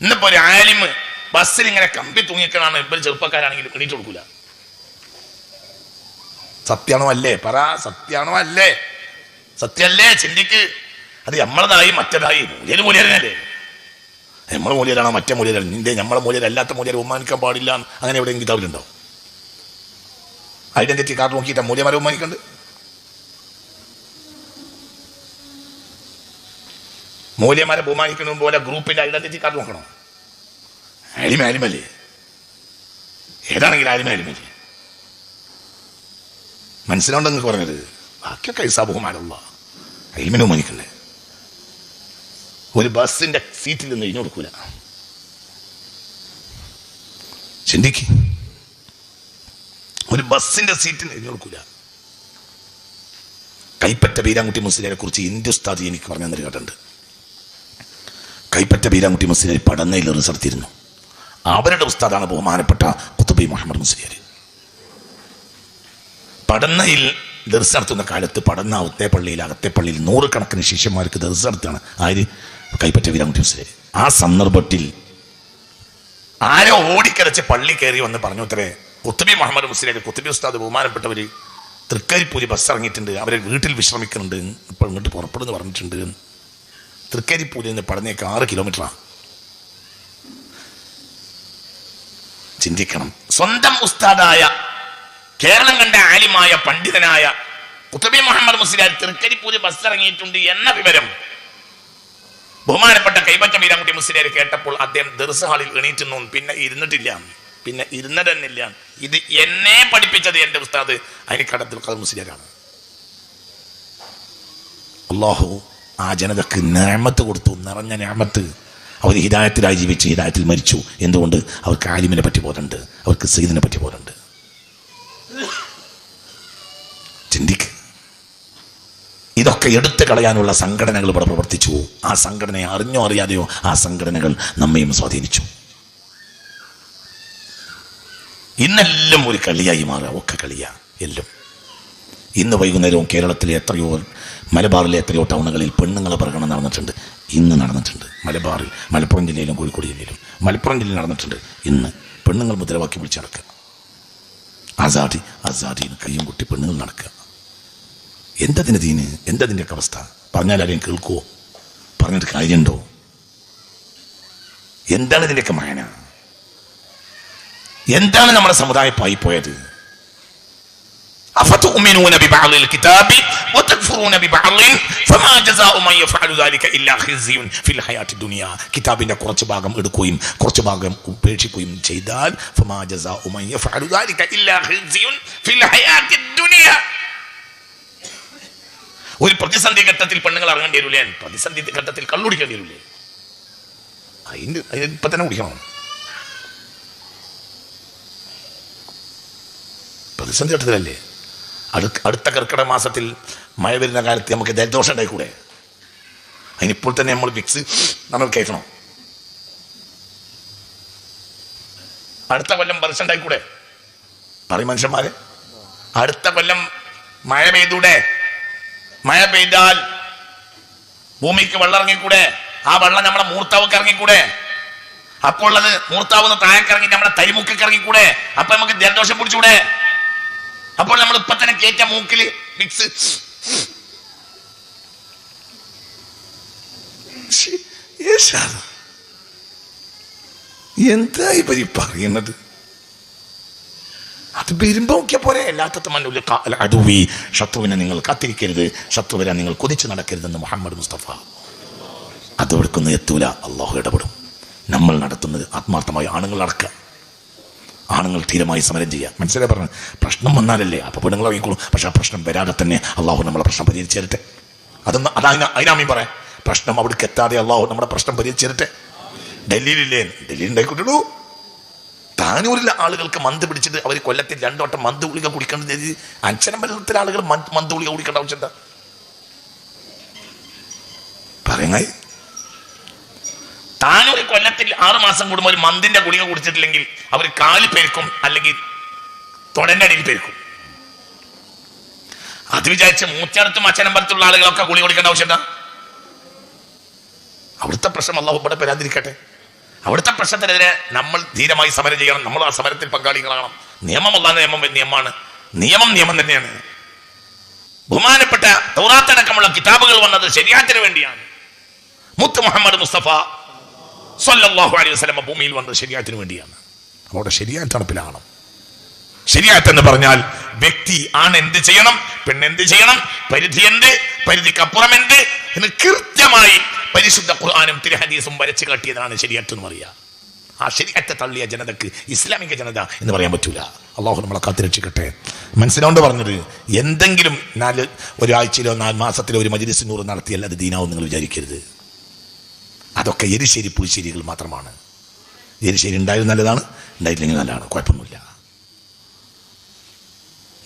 ഇന്നിപ്പോ ഒരു ആലിമ് ബസ്സിൽ ഇങ്ങനെ കമ്പി തൂങ്ങിക്കണാണ്. ഇപ്പൊ ചെറുപ്പക്കാരാണെങ്കിലും എണീറ്റ് കൊടുക്കൂല. സത്യാണോ അല്ലേ? പറ, സത്യാണോ അല്ലേ? സത്യല്ലേ? ചിന്തിക്ക്. അത് നമ്മളതായി മറ്റേതായി മൂല്യരനല്ലേ? നമ്മളെ മൂല്യരാണോ മറ്റേ മൂല്യരൻ? നിന്റെ നമ്മളെ മൂല്യരല്ലാത്ത മൂല്യരെ ബഹുമാനിക്കാൻ പാടില്ല അങ്ങനെ എവിടെയെങ്കിലും കിതാബിലുണ്ടോ? Identity card നോക്കിയിട്ടാ മൂല്യമാരെ ബഹുമാനിക്കണ്ട്? മൂല്യമാരെ ബഹുമാനിക്കുന്ന പോലെ ഗ്രൂപ്പിന്റെ ഐഡന്റിറ്റി കാർഡ് നോക്കണോ? ആലിമല്ലേ? ഏതാണെങ്കിലും ആലിമല്ലേ? മനസ്സിലാവുണ്ട് നിങ്ങൾക്ക് പറഞ്ഞത്? ബാക്കിയൊക്കെ ഐസാ ബഹുമാനമുള്ള അലിമിനെ ബഹുമാനിക്കണ്ടേ? ഒരു ബസ്സിന്റെ സീറ്റിൽ നിന്ന് ഇഞ്ഞു കൊടുക്കൂല. ചിന്തിക്ക്. ഒരു ബസ്സിന്റെ സീറ്റിൽ ഇഞ്ഞു കൊടുക്കൂല. കൈപ്പറ്റ ബീരാൻകുട്ടി മുസ്ലിയാരെ കുറിച്ച് ഇന്ത്യ ഉസ്താദ് എനിക്ക് പറഞ്ഞു തന്നൊരു കേട്ടുണ്ട്. കൈപ്പറ്റ ബീരാൻകുട്ടി മുസ്ലിയാർ പടന്നയിൽ റിസർച്ച് ചെയ്തിരുന്നു. അവരുടെ ഉസ്താദാണ് ബഹുമാനപ്പെട്ട കുത്തുബി മുഹമ്മദ് മുസ്ലിയാർ. പടന്നയിൽ ദർസ് നടത്തുന്ന കാലത്ത് പടന്ന അകത്തെ പള്ളിയിൽ 100 ശിഷ്യന്മാർക്ക് ദർസ് നടത്താണ് ആര്? കൈപ്പറ്റ ബീരാൻകുട്ടി മുസ്ലിയാർ. ആ സന്ദർഭത്തിൽ ആരോ ഓടിക്കരച്ച് പള്ളി കയറി വന്ന് പറഞ്ഞു അത്രേ, കുത്തുബി മുഹമ്മദ് മുസ്ലിയാർ, കുത്തുബി ഉസ്താദ് ബഹുമാനപ്പെട്ടവര് തൃക്കരിപ്പൂര് ബസ് ഇറങ്ങിയിട്ടുണ്ട്, അവരെ വീട്ടിൽ വിശ്രമിക്കുന്നുണ്ട്, ഇപ്പോൾ ഇങ്ങോട്ട് പുറപ്പെടുന്നു പറഞ്ഞിട്ടുണ്ട്. തൃക്കരിപ്പൂരിൽ നിന്ന് പടന്നേക്ക് 6 കിലോമീറ്ററാണ്. ചിന്തിക്കണം. സ്വന്തം ഉസ്താദായ കേരളം കണ്ട ആലിമായ പണ്ഡിതനായ കുത്തുബി മുഹമ്മദ് മുസ്ലിയാർ തൃക്കരിപ്പൂര് ബസ് ഇറങ്ങിയിട്ടുണ്ട് എന്ന വിവരം ബഹുമാനപ്പെട്ട കൈപ്പറ്റ ബീരാൻകുട്ടി മുസ്ലിയാർ കേട്ടപ്പോൾ അദ്ദേഹം ദർസ് ഹാളിൽ എണീറ്റുന്നു. പിന്നെ ഇരുന്നിട്ടില്ല, പിന്നെ ഇരുന്നതന്നില്ല. ഇത് എന്നെ പഠിപ്പിച്ചത് എന്റെ ഉസ്താദ് അനിക്കടത്തിൽ ഖാദർ മുസ്ലിയാരാണ്. അല്ലാഹു ആ ജനതക്ക് നിഅമത്ത് കൊടുത്തു, നിറഞ്ഞ നിഅമത്ത്. അവർ ഹിദായത്തിലായി ജീവിച്ച് ഹിദായത്തിൽ മരിച്ചു. എന്തുകൊണ്ട്? അവർക്ക് ആലിമിനെ പറ്റി ബോധമുണ്ട്, അവർക്ക് സയ്യിദിനെ പറ്റി ബോധമുണ്ട്. ചിന്തിക്ക്. ഇതൊക്കെ എടുത്തു കളയാനുള്ള സംഘടനകൾ ഇവിടെ പ്രവർത്തിച്ചു. ആ സംഘടനയെ അറിഞ്ഞോ അറിയാതെയോ ആ സംഘടനകൾ നമ്മയും സ്വാധീനിച്ചു. ഇന്നെല്ലാം ഒരു കളിയായി മാറുക, ഒക്കെ കളിയാ എല്ലാം. ഇന്ന് വൈകുന്നേരവും കേരളത്തിലെ എത്രയോ മലബാറിലെ എത്രയോ ടൗണുകളിൽ പെണ്ണുങ്ങളെ പ്രകടനം നടന്നിട്ടുണ്ട്. ഇന്ന് നടന്നിട്ടുണ്ട് മലബാറിൽ, മലപ്പുറം ജില്ലയിലും കോഴിക്കോട് ജില്ലയിലും. മലപ്പുറം ജില്ലയിൽ നടന്നിട്ടുണ്ട്. ഇന്ന് പെണ്ണുങ്ങൾ മുദ്രാവാക്യം വിളിച്ച് നടക്കുക. ആസാദി ആസാദി കയ്യും കുട്ടി പെണ്ണുങ്ങൾ നടക്കുക. എന്തതിൻ്റെ ദീന്? എന്തതിൻ്റെയൊക്കെ അവസ്ഥ? പറഞ്ഞാൽ ആരെയും കേൾക്കുവോ? പറഞ്ഞിട്ട് കാര്യമുണ്ടോ? എന്താണ് ഇതിൻ്റെയൊക്കെ മായന? എന്താണ് നമ്മുടെ സമുദായപ്പായി പോയത്? أفتؤمنون ببعض الكتاب وتكفرون ببعض فما جزاء من يفعل ذلك إلا خزي في الحياة الدنيا. കിതാബിന്റെ കുറച്ച് ഭാഗം എടുക്കുകയും കുറച്ച് ഭാഗം ഉപേക്ഷിക്കുകയും ചെയ്താൽ فما جزاء من يفعل ذلك إلا خزي في الحياة الدنيا. ഒരു പ്രതിസന്ധി ഘട്ടത്തിൽ പെണ്ണുങ്ങൾ ഇറങ്ങേണ്ടി വരില്ലേ? പ്രതിസന്ധി ഘട്ടത്തിൽ കള്ളുടിക്കേണ്ടി വരില്ലേ? അതിന് ഇപ്പൊ തന്നെ കുടിക്കണം. പ്രതിസന്ധി ഘട്ടത്തിലല്ലേ? അടുത്ത കർക്കിടക മാസത്തിൽ മഴ വരുന്ന കാലത്ത് നമുക്ക് ജലദോഷം ഉണ്ടായിക്കൂടെ? അതിനിപ്പോൾ തന്നെ നമ്മൾ വിക്സ് നമ്മൾ കേൾക്കണം. അടുത്ത കൊല്ലം വർഷം ഉണ്ടായിക്കൂടെ? പറയും മനുഷ്യന്മാരെ. അടുത്ത കൊല്ലം മഴ പെയ്തൂടെ? മഴ പെയ്താൽ ഭൂമിക്ക് വെള്ളം ഇറങ്ങിക്കൂടെ? ആ വെള്ളം നമ്മളെ മൂർത്താവൊക്കെ ഇറങ്ങിക്കൂടെ? അപ്പോൾ അത് മൂർത്താവുന്ന താഴേക്ക് ഇറങ്ങി നമ്മളെ തരിമുക്കൊക്കെ ഇറങ്ങിക്കൂടെ? അപ്പൊ നമുക്ക് ജലദോഷം പിടിച്ചൂടെ? അപ്പോൾ നമ്മൾ ഇപ്പൊ തന്നെ കേറ്റ മൂക്കില് മിക്സ്. എന്താ ഇപ്പൊ പറയുന്നത്? അത് വരുമ്പോ നോക്കിയ പോരെ. എല്ലാത്ത മന്നുള്ളിൽ അടുവി, ശത്രുവിനെ നിങ്ങൾ കാത്തിരിക്കരുത്, ശത്രു വരാൻ നിങ്ങൾ കുതിച്ചു നടക്കരുതെന്ന് മുഹമ്മദ് മുസ്തഫ. അതൊടുക്കൊന്നും എത്തൂല. അള്ളാഹു ഇടപെടും. നമ്മൾ നടത്തുന്നത് ആത്മാർത്ഥമായി ആണുങ്ങൾ അടക്കുക. ആണുങ്ങൾ ധീരമായി സമരം ചെയ്യുക. മനസ്സിലായി പറഞ്ഞു. പ്രശ്നം വന്നാലല്ലേ അപ്പോൾ പെണ്ണുങ്ങൾ ഇറങ്ങിക്കോളും. പക്ഷെ ആ പ്രശ്നം വരാതെ തന്നെ അള്ളാഹു നമ്മളെ പ്രശ്നം പരിഹരിച്ചു തരട്ടെ. അതിനാമീൻ പറയാം. പ്രശ്നം അവിടേക്ക് എത്താതെ അള്ളാഹു നമ്മുടെ പ്രശ്നം പരിഹരിച്ചു തരട്ടെ. ഡൽഹിയിലില്ലേ, ഡൽഹിയിൽ ഉണ്ടായിക്കൊണ്ടുള്ളൂ. താനൂരിലെ ആളുകൾക്ക് മന്ത് പിടിച്ചിട്ട് അവർ കൊല്ലത്തിൽ 2 വട്ടം മന്ത് ഗുളിക കുടിക്കേണ്ടത് അഞ്ചനമ്പലത്തിലെ ആളുകൾ മന്ത് ഗുളിക കുടിക്കേണ്ട ആവശ്യം എന്താ പറയുന്നത്? താനൂർ കൊല്ലത്തിൽ 6 മാസം കൂടുമ്പോൾ ഒരു മന്തിന്റെ ഗുളിക കുടിച്ചിട്ടില്ലെങ്കിൽ അവർ കാല് പെരുക്കും, അല്ലെങ്കിൽ തൊടന്റെ അടിയിൽ പെരുക്കും. അത് വിചാരിച്ച് മൂച്ചടത്തും അച്ഛനമ്പലത്തുള്ള ആളുകളൊക്കെ ഗുളിക കുടിക്കേണ്ട ആവശ്യം എന്താ? അവിടുത്തെ പ്രശ്നം അല്ലാഹു ഇവിടെ വരാതിരിക്കട്ടെ. അവിടുത്തെ പ്രശ്നത്തിനെതിരെ നമ്മൾ ധീരമായി സമരം ചെയ്യണം. നമ്മൾ ആ സമരത്തിൽ പങ്കാളികളാകണം. നിയമം അല്ലാതെ നിയമമാണ്. നിയമം തന്നെയാണ്. ബഹുമാനപ്പെട്ട തൗറാത്തടക്കമുള്ള കിതാബുകൾ വന്നത് ശരീഅത്തിന് വേണ്ടിയാണ്. മുത്ത് മുഹമ്മദ് മുസ്തഫ സ്വല്ലല്ലാഹു അലൈഹി വസല്ലം ഭൂമിയിൽ വന്നത് ശരീഅത്തിന് വേണ്ടിയാണ്. അവിടെ ശരീഅത്ത് നടപ്പിലാകണം. ശരീഅത്ത് എന്ന് പറഞ്ഞാൽ വ്യക്തി ആണ് എന്ത് ചെയ്യണം, പെണ്ണെന്ത് ചെയ്യണം, പരിധി എന്ത്, പരിധിക്കപ്പുറം എന്ത് എന്ന് കൃത്യമായി പരിശുദ്ധ ഖുർആനും തിരുഹദീസും വരച്ചു കാട്ടിയതാണ് ശരീഅത്ത് എന്ന് പറയുക. ആ ശരീഅത്തെ തള്ളിയ ജനതക്ക് ഇസ്ലാമിക ജനത എന്ന് പറയാൻ പറ്റൂല. അള്ളാഹു നമ്മളെ കാത്തുരക്ഷിക്കട്ടെ. മനസ്സിലോണ്ട് പറഞ്ഞത് എന്തെങ്കിലും ഒരാഴ്ചയിലോ 4 മാസത്തിലോ ഒരു മജ്‌ലിസ് നൂർ നടത്തിയാൽ അത് ദീനാവും നിങ്ങൾ വിചാരിക്കരുത്. അതൊക്കെ എരിശ്ശേരി പുളിശ്ശേരികൾ മാത്രമാണ്. എരിശ്ശേരി ഉണ്ടായാലും നല്ലതാണ്, ഉണ്ടായില്ലെങ്കിൽ നല്ലതാണ്, കുഴപ്പമൊന്നുമില്ല.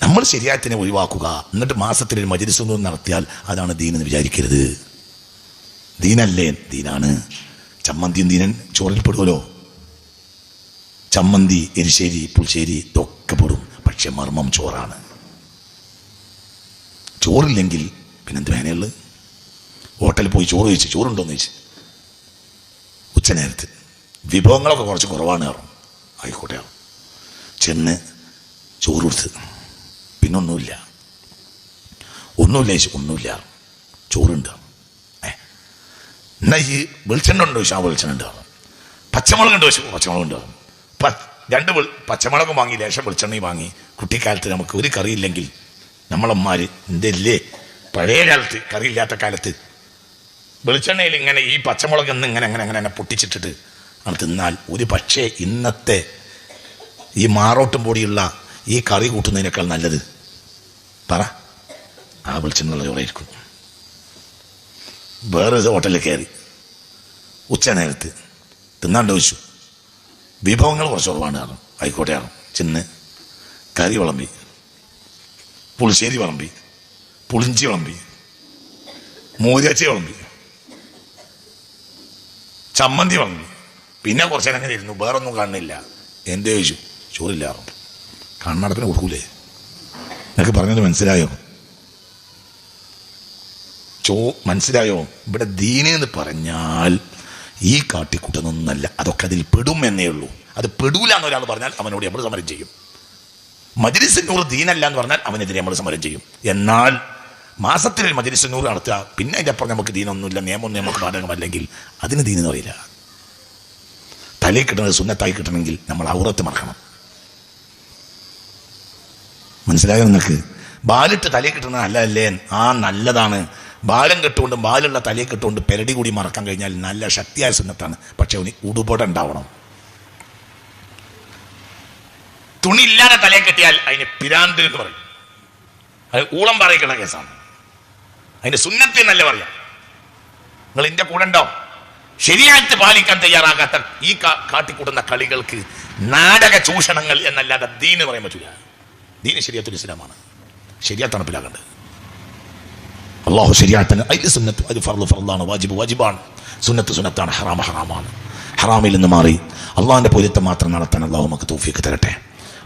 നമ്മൾ ശരീഅത്തിനെ ഒഴിവാക്കുക. എന്നിട്ട് മാസത്തിൽ ഒരു മജ്‌ലിസ് നൂർ നടത്തിയാൽ അതാണ് ദീൻ എന്ന് വിചാരിക്കരുത്. ദീനല്ലേ? ദീനാണ്. ചമ്മന്തിയും ദീനൻ ചോറിൽ പെടുമല്ലോ. ചമ്മന്തി, എരിശ്ശേരി, പുളിശ്ശേരി ഇതൊക്കെ പെടും. പക്ഷെ മർമ്മം ചോറാണ്. ചോറില്ലെങ്കിൽ പിന്നെന്ത് വേനയുള്ളത്? ഹോട്ടലിൽ പോയി ചോറ് കഴിച്ച്, ചോറുണ്ടോയെന്ന് ചോദിച്ച് ഉച്ചനേരത്ത് വിഭവങ്ങളൊക്കെ കുറച്ച് കുറവാണ് കയറും. ആയിക്കോട്ടെ ചെന്ന് ചോറ് കൊടുത്ത് പിന്നെ ഒന്നുമില്ല ഒന്നുമില്ല ചോറുണ്ട്. എന്നാ ഈ വെളിച്ചെണ്ണ ഉണ്ടോ? ആ വെളിച്ചെണ്ണ ഉണ്ടാകും. പച്ചമുളക് ഉണ്ടോ? പച്ചമുളക് ഉണ്ടാകും. 2 പച്ചമുളകും വാങ്ങി, ലേശം വെളിച്ചെണ്ണയും വാങ്ങി. കുട്ടിക്കാലത്ത് നമുക്ക് ഒരു കറിയില്ലെങ്കിൽ നമ്മളമ്മമാർ എന്തല്ലേ പഴയ കാലത്ത് കറിയില്ലാത്ത കാലത്ത് വെളിച്ചെണ്ണയിൽ ഇങ്ങനെ ഈ പച്ചമുളക് ഇങ്ങനെ പൊട്ടിച്ചിട്ടിട്ട് ആണ് തിന്നാൽ ഒരു പക്ഷേ ഇന്നത്തെ ഈ മാറോട്ടും പൊടിയുള്ള ഈ കറി കൂട്ടുന്നതിനേക്കാൾ നല്ലത് പറ ആ വെളിച്ചെണ്ണ ചോറായിരിക്കും. വേറെ ഹോട്ടലിൽ കയറി ഉച്ചനേരത്ത് തിന്നാണ്ട് വെച്ചു. വിഭവങ്ങൾ കുറച്ച് കുറവാണ് കാരണം. ആയിക്കോട്ടെ ചെന്ന് കറി വിളമ്പി, പുളിശ്ശേരി വിളമ്പി, പുളിഞ്ചി വിളമ്പി, മൂരിയാച്ചി വിളമ്പി, ചമ്മന്തി വിളമ്പി. പിന്നെ കുറച്ച് നേരം അങ്ങനെ ഇരുന്നു. വേറൊന്നും കാണുന്നില്ല. എന്തേ ചോദിച്ചു? ചോറില്ലാറുണ്ട്. കണ്ണടപ്പിന് കൊടുക്കൂലേ? എന്നൊക്കെ പറഞ്ഞത് മനസ്സിലായോ? മനസ്സിലായോ? ഇവിടെ ദീന് എന്ന് പറഞ്ഞാൽ ഈ കാട്ടിക്കൂട്ടുന്നൊന്നല്ല. അതൊക്കെ അതിൽ പെടും എന്നേ ഉള്ളൂ. അത് പെടൂല എന്നൊരാൾ പറഞ്ഞാൽ അവനോട് നമ്മൾ സമരം ചെയ്യും. മജ്‌ലിസ് നൂർ ദീനല്ല എന്ന് പറഞ്ഞാൽ അവനെതിരെ നമ്മൾ സമരം ചെയ്യും. എന്നാൽ മാസത്തിൽ മജ്‌ലിസ് നൂർ നടത്തുക, പിന്നെ അതിൻ്റെ അപ്പുറം നമുക്ക് ദീനൊന്നുമില്ല, നിയമമൊന്നും നമുക്ക് ബാധകമല്ലെങ്കിൽ അതിന് ദീനെന്ന് പറയില്ല. തലയിൽ കിട്ടുന്നത് സുന്നത്തായി കിട്ടണമെങ്കിൽ നമ്മൾ ഔറത്ത് മറക്കണം. മനസ്സിലായോ നിങ്ങൾക്ക്? ബാലിട്ട് തലയിൽ കിട്ടുന്നത് നല്ലതല്ലേ? ആ നല്ലതാണ്. ബാലം കെട്ടുകൊണ്ടും ബാലുള്ള തലയിൽ കെട്ടുകൊണ്ട് പെരടി കൂടി മറക്കാൻ കഴിഞ്ഞാൽ നല്ല ശക്തിയായ സുന്നത്താണ്. പക്ഷെ അവന് ഉടുപട ഉണ്ടാവണം. തുണി ഇല്ലാതെ തലയിൽ കെട്ടിയാൽ അതിന് പിരാന്ത് എന്ന് പറയും. അത് ഊളം പറയിക്കുന്ന കേസാണ്. അതിന് സുന്നത്ത് എന്നല്ല പറയാം. നിങ്ങൾ എൻ്റെ കൂടെ ഉണ്ടോ? ശരിയായിട്ട് പാലിക്കാൻ തയ്യാറാകാത്ത ഈ കാട്ടിക്കൂട്ടുന്ന കളികൾക്ക് നാടക ചൂഷണങ്ങൾ എന്നല്ലാതെ ദീന് പറയാൻ പറ്റില്ല. ദീന് ശരിയത്തുൽ ഇസ്ലാമാണ്. ശരിയാത്ത് നടപ്പിലാക്കേണ്ടത്. അള്ളാഹു ശരിയാത്തിന് അതിൽ സുന്നത്ത് അത് ഫർളാണ്, വാജിബാണ്. സുന്നത്ത് സുന്നത്താണ്, ഹറാമാണ്. ഹറാമിൽ നിന്ന് മാറി അള്ളാഹിൻ്റെ പൊരുത്തം മാത്രം നടത്താൻ അള്ളാഹു നമുക്ക് തൗഫീഖ് തരട്ടെ.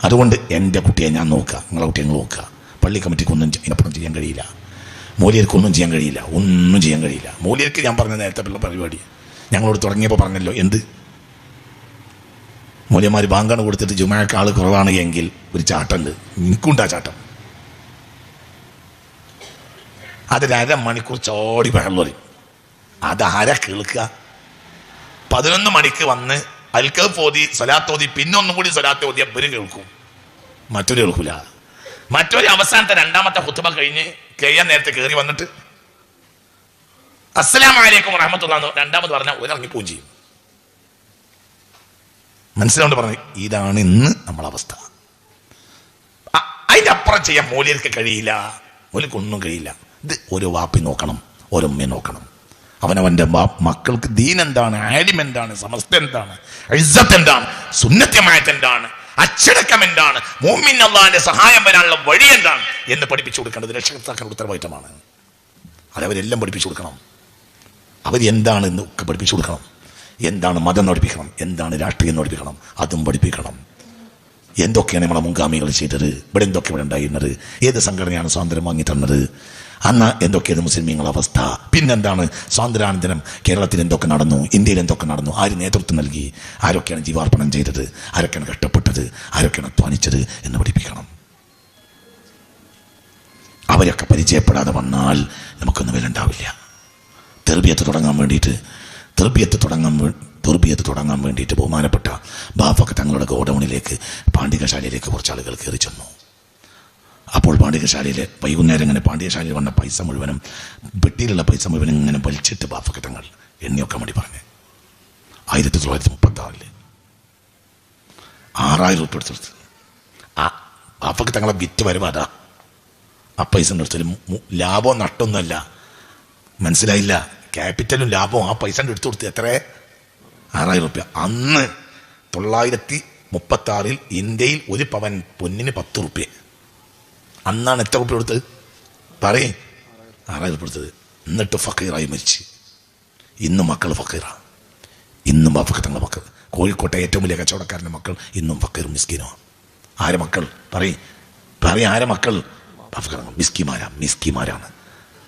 അതുകൊണ്ട് എൻ്റെ കുട്ടിയെ ഞാൻ നോക്കുക, നിങ്ങളെ കുട്ടിയെ നിങ്ങൾ നോക്കുക. പള്ളി കമ്മിറ്റിക്കൊന്നും ഇതിനപ്പുറം ചെയ്യാൻ കഴിയില്ല. മൂല്യർക്കൊന്നും ചെയ്യാൻ കഴിയില്ല. ഒന്നും ചെയ്യാൻ കഴിയില്ല. മൂല്യർക്ക് ഞാൻ പറഞ്ഞ നേരത്തെ പിള്ള പരിപാടി ഞങ്ങളോട് തുടങ്ങിയപ്പോൾ പറഞ്ഞല്ലോ, എന്ത് മൂല്യന്മാർ ബാങ്കാണ് കൊടുത്തിട്ട് ജുമാക്ക് ആൾ കുറവാണ് എങ്കിൽ ഒരു ചാട്ടമുണ്ട്. എനിക്കുണ്ടാ ചാട്ടം. അതൊരു മണിക്കൂർ ചോടി ബഹളം പറയും. അതാരാ കേൾക്കുക? 11 മണിക്ക് വന്ന് അൽക്കഫ് ഓതി സ്വലാത്തോതി പിന്നെ ഒന്നും കൂടി സ്വലാത്ത് ഓതി അവര് കേൾക്കും, മറ്റൊരു കേൾക്കൂല. മറ്റൊരു അവസാനത്തെ 2ാമത്തെ ഖുത്ബ കഴിഞ്ഞ് കഴിയാൻ നേരത്തെ കയറി വന്നിട്ട് അസ്സലാമു അലൈക്കും വറഹ്മത്തുള്ളാഹി 2ാമത് പറഞ്ഞാൽ ഒരിറങ്ങി പോവുകയും ചെയ്യും. മനസ്സിലാവുകൊണ്ട് പറഞ്ഞു. ഇതാണ് ഇന്ന് നമ്മളെ അവസ്ഥ. അതിൻ്റെ അപ്പുറം ചെയ്യാൻ മൂല്യർക്ക് കഴിയില്ല, മൂല്യക്കൊന്നും കഴിയില്ല. ഇത് ഓരോ വാപ്പി നോക്കണം, ഓരോ ഉമ്മയെ നോക്കണം. അവനവൻ്റെ മക്കൾക്ക് ദീൻ എന്താണ്, ആലിം എന്താണ്, സമസ്ത എന്താണ്, ഇസ്സത്ത് എന്താണ്, സുന്നത്യമായത് എന്താണ്, അച്ചടക്കം എന്താണ്, മുഅ്മിൻ അല്ലാഹുവിന്റെ സഹായം വരാനുള്ള വഴി എന്താണ് എന്ന് പഠിപ്പിച്ചു കൊടുക്കേണ്ടത് രക്ഷകർത്താക്കളുടെ ഉത്തരവാദിത്തമാണ്. അതവരെല്ലാം പഠിപ്പിച്ചു കൊടുക്കണം. അവരെന്താണ് എന്ന് ഒക്കെ പഠിപ്പിച്ചു കൊടുക്കണം. എന്താണ് മതം പഠിപ്പിക്കണം, എന്താണ് രാഷ്ട്രീയം പഠിപ്പിക്കണം, അതും പഠിപ്പിക്കണം. എന്തൊക്കെയാണ് നമ്മളെ മുൻഗാമികൾ ചെയ്തത്, ഇവിടെ എന്തൊക്കെയാണ് ഉണ്ടായിരുന്നത്, ഏത് സംഘടനയാണ് സ്വാതന്ത്ര്യം വാങ്ങി തന്നത്, അന്ന് എന്തൊക്കെയാണ് മുസ്ലിമീങ്ങളുടെ അവസ്ഥ, പിന്നെന്താണ് സ്വാതന്ത്ര്യാനന്തരം കേരളത്തിൽ എന്തൊക്കെ നടന്നു, ഇന്ത്യയിൽ എന്തൊക്കെ നടന്നു, ആര് നേതൃത്വം നൽകി, ആരൊക്കെയാണ് ജീവാർപ്പണം ചെയ്തത്, ആരൊക്കെയാണ് കഷ്ടപ്പെട്ടത്, ആരൊക്കെയാണ് അധ്വാനിച്ചത് എന്ന് പഠിപ്പിക്കണം. അവരൊക്കെ പരിചയപ്പെടാതെ വന്നാൽ നമുക്കൊന്നും വില ഉണ്ടാവില്ല. തെർബിയത്ത് തുടങ്ങാൻ വേണ്ടിയിട്ട് ബഹുമാനപ്പെട്ട ബാഫക്ക് തങ്ങളുടെ ഗോഡൌണിലേക്ക് പാണ്ഡികശാലയിലേക്ക് കുറച്ച് ആളുകൾ കയറി ചെന്നു. അപ്പോൾ പാണ്ഡികശാലയിലെ വൈകുന്നേരം ഇങ്ങനെ പാണ്ഡികശാലയിൽ വന്ന പൈസ മുഴുവനും, പെട്ടിയിലുള്ള പൈസ മുഴുവനും ഇങ്ങനെ വലിച്ചിട്ട് ബാഫക്ക് തങ്ങൾ എണ്ണിയൊക്കെ വേണ്ടി പറഞ്ഞു. 1936 6,000 രൂപ എടുത്തെടുത്ത് ബാഫക്ക് തങ്ങളെ വിറ്റ് വരുവാതാ. ആ പൈസ എടുത്തൊരു ലാഭവും നട്ടൊന്നുമല്ല, മനസ്സിലായില്ല. ക്യാപിറ്റലും ലാഭവും ആ പൈസ എടുത്തു കൊടുത്ത് എത്ര? 6,000 രൂപ. അന്ന് 1936 ഇന്ത്യയിൽ ഒരു പവൻ പൊന്നിന് 10 രൂപ. അന്നാണ് എത്ര രൂപ കൊടുത്തത് പറയേ? 6,000 രൂപ കൊടുത്തത്. എന്നിട്ട് ഫക്കീറായി മരിച്ച്. ഇന്നും മക്കൾ ഫക്കീറാണ്. ഇന്നും ബാഫക്ക് തങ്ങളുടെ മക്കൾ, കോഴിക്കോട്ടെ ഏറ്റവും വലിയ കച്ചവടക്കാരൻ്റെ മക്കൾ ഇന്നും ഫക്കീറും മിസ്കീനോ. ആരെ മക്കൾ പറയും? ആരെ മക്കൾ? ബാഫക്ക് മിസ്കിമാരാണ്.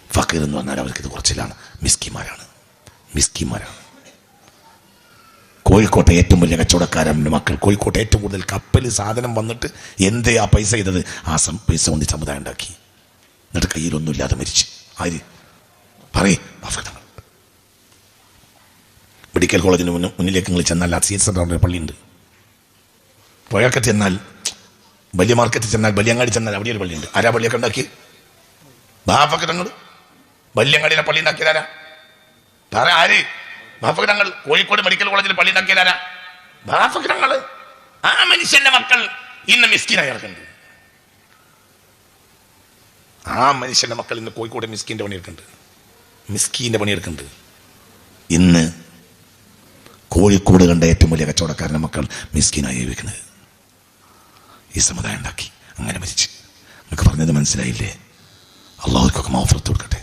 ഫക്കീർ എന്ന് പറഞ്ഞാൽ അവർക്ക് ഇത് കുറച്ചിലാണ്. മിസ്കിമാരാണ്. കോഴിക്കോട്ടെ ഏറ്റവും വലിയ കച്ചവടക്കാരൻ്റെ മക്കൾ, കോഴിക്കോട്ടെ ഏറ്റവും കൂടുതൽ കപ്പൽ സാധനം വന്നിട്ട് എന്തേ ആ പൈസ ചെയ്തത്? ആ പൈസ കൊണ്ട് സമുദായം ഉണ്ടാക്കി. എന്നിട്ട് കയ്യിലൊന്നുമില്ലാതെ മരിച്ച്. ആര് പറയേ? മെഡിക്കൽ കോളേജിന് മുന്നിലേക്ക് നിങ്ങൾ ചെന്നാൽ സീസറിൻ്റെ പള്ളിയുണ്ട്. പുഴക്കത്ത് ചെന്നാൽ, വലിയ മാർക്കറ്റിൽ ചെന്നാൽ, വലിയങ്ങാടി ചെന്നാൽ അവിടെ ഒരു പള്ളിയുണ്ട്. ആരാ പള്ളിയൊക്കെ ഉണ്ടാക്കി? ബാഫക്ക് തങ്ങൾ വലിയങ്ങാടിയിലെ പള്ളി ഉണ്ടാക്കിയതാരാ? പറ ആര്? ബാഫക്ക് തങ്ങൾ കോഴിക്കോട് മെഡിക്കൽ കോളേജിൽ പള്ളി ഉണ്ടാക്കിയതാരാ? ബാഫക്ക് തങ്ങൾ. ആ മനുഷ്യന്റെ മക്കൾ ഇന്ന് മിസ്കിനായി ഇറക്കുന്നുണ്ട്. ആ മനുഷ്യന്റെ മക്കൾ ഇന്ന് കോഴിക്കോട് മിസ്കിന്റെ പണിയെടുക്കുന്നുണ്ട്. ഇന്ന് കോഴിക്കോട് കണ്ട ഏറ്റവും വലിയ കച്ചവടക്കാരൻ്റെ മക്കൾ മിസ്കിനായി ജീവിക്കുന്നത്. ഈ സമുദായം ഉണ്ടാക്കി അങ്ങനെ മരിച്ച്. നിങ്ങൾക്ക് പറഞ്ഞത് മനസ്സിലായില്ലേ? അള്ളാഹുക്കൊക്കെ മഗ്ഫിറത്ത് കൊടുക്കട്ടെ.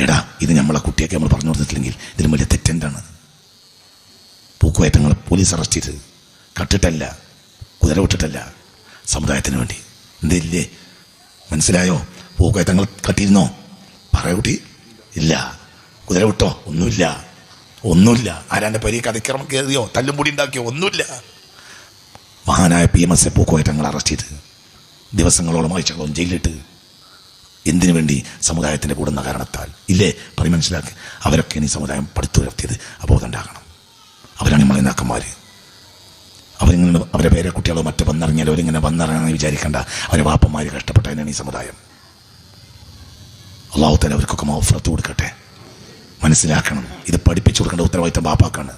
എടാ, ഇത് നമ്മളെ കുട്ടിയൊക്കെ നമ്മൾ പറഞ്ഞു കൊടുത്തിട്ടില്ലെങ്കിൽ ഇതിന് വലിയ തെറ്റെന്താണ്? പൂക്കുവയറ്റങ്ങൾ പോലീസ് അറസ്റ്റ് ചെയ്ത് കട്ടിട്ടല്ല, കുതിര വിട്ടിട്ടല്ല, സമുദായത്തിന് വേണ്ടി. എന്തില്ലേ? മനസ്സിലായോ? പൂക്കുവയറ്റങ്ങൾ കട്ടിയിരുന്നോ? പറയൂട്ടി ഇല്ല. കുതിര വിട്ടോ? ഒന്നുമില്ല. ആരാൻ്റെ പരീക്ക് അതിക്രമം കയറിയോ? തല്ലും പൊടി ഉണ്ടാക്കിയോ? ഒന്നുമില്ല. മഹാനായ PMS പൂക്കുവയറ്റങ്ങൾ അറസ്റ്റ് ചെയ്ത് ദിവസങ്ങളോളം ആഴ്ചകളോളം ജയിലിലിട്ട് എന്തിനു വേണ്ടി? സമുദായത്തിൻ്റെ കൂടുന്ന കാരണത്താൽ. ഇല്ലേ? പറയും മനസ്സിലാക്കി. അവരൊക്കെയാണ് ഈ സമുദായം പടുത്തുയർത്തിയത്. അബോധം ഉണ്ടാകണം. അവരാണ് നമ്മളെ നേതാക്കന്മാർ. അവരിങ്ങനെ അവരെ പേരെ കുട്ടികളോ മറ്റു വന്നിറങ്ങിയാലോ അവരിങ്ങനെ വന്നിറങ്ങാൻ വിചാരിക്കേണ്ട. അവരെ വാപ്പന്മാർ കഷ്ടപ്പെട്ടതിനാണ് ഈ സമുദായം. അള്ളാഹു തആല അവർക്കൊക്കെ മഗ്ഫിറത്ത് കൊടുക്കട്ടെ. മനസ്സിലാക്കണം, ഇത് പഠിപ്പിച്ചു കൊടുക്കേണ്ട ഉത്തരവാദിത്തം ബാപ്പാക്കാണ്.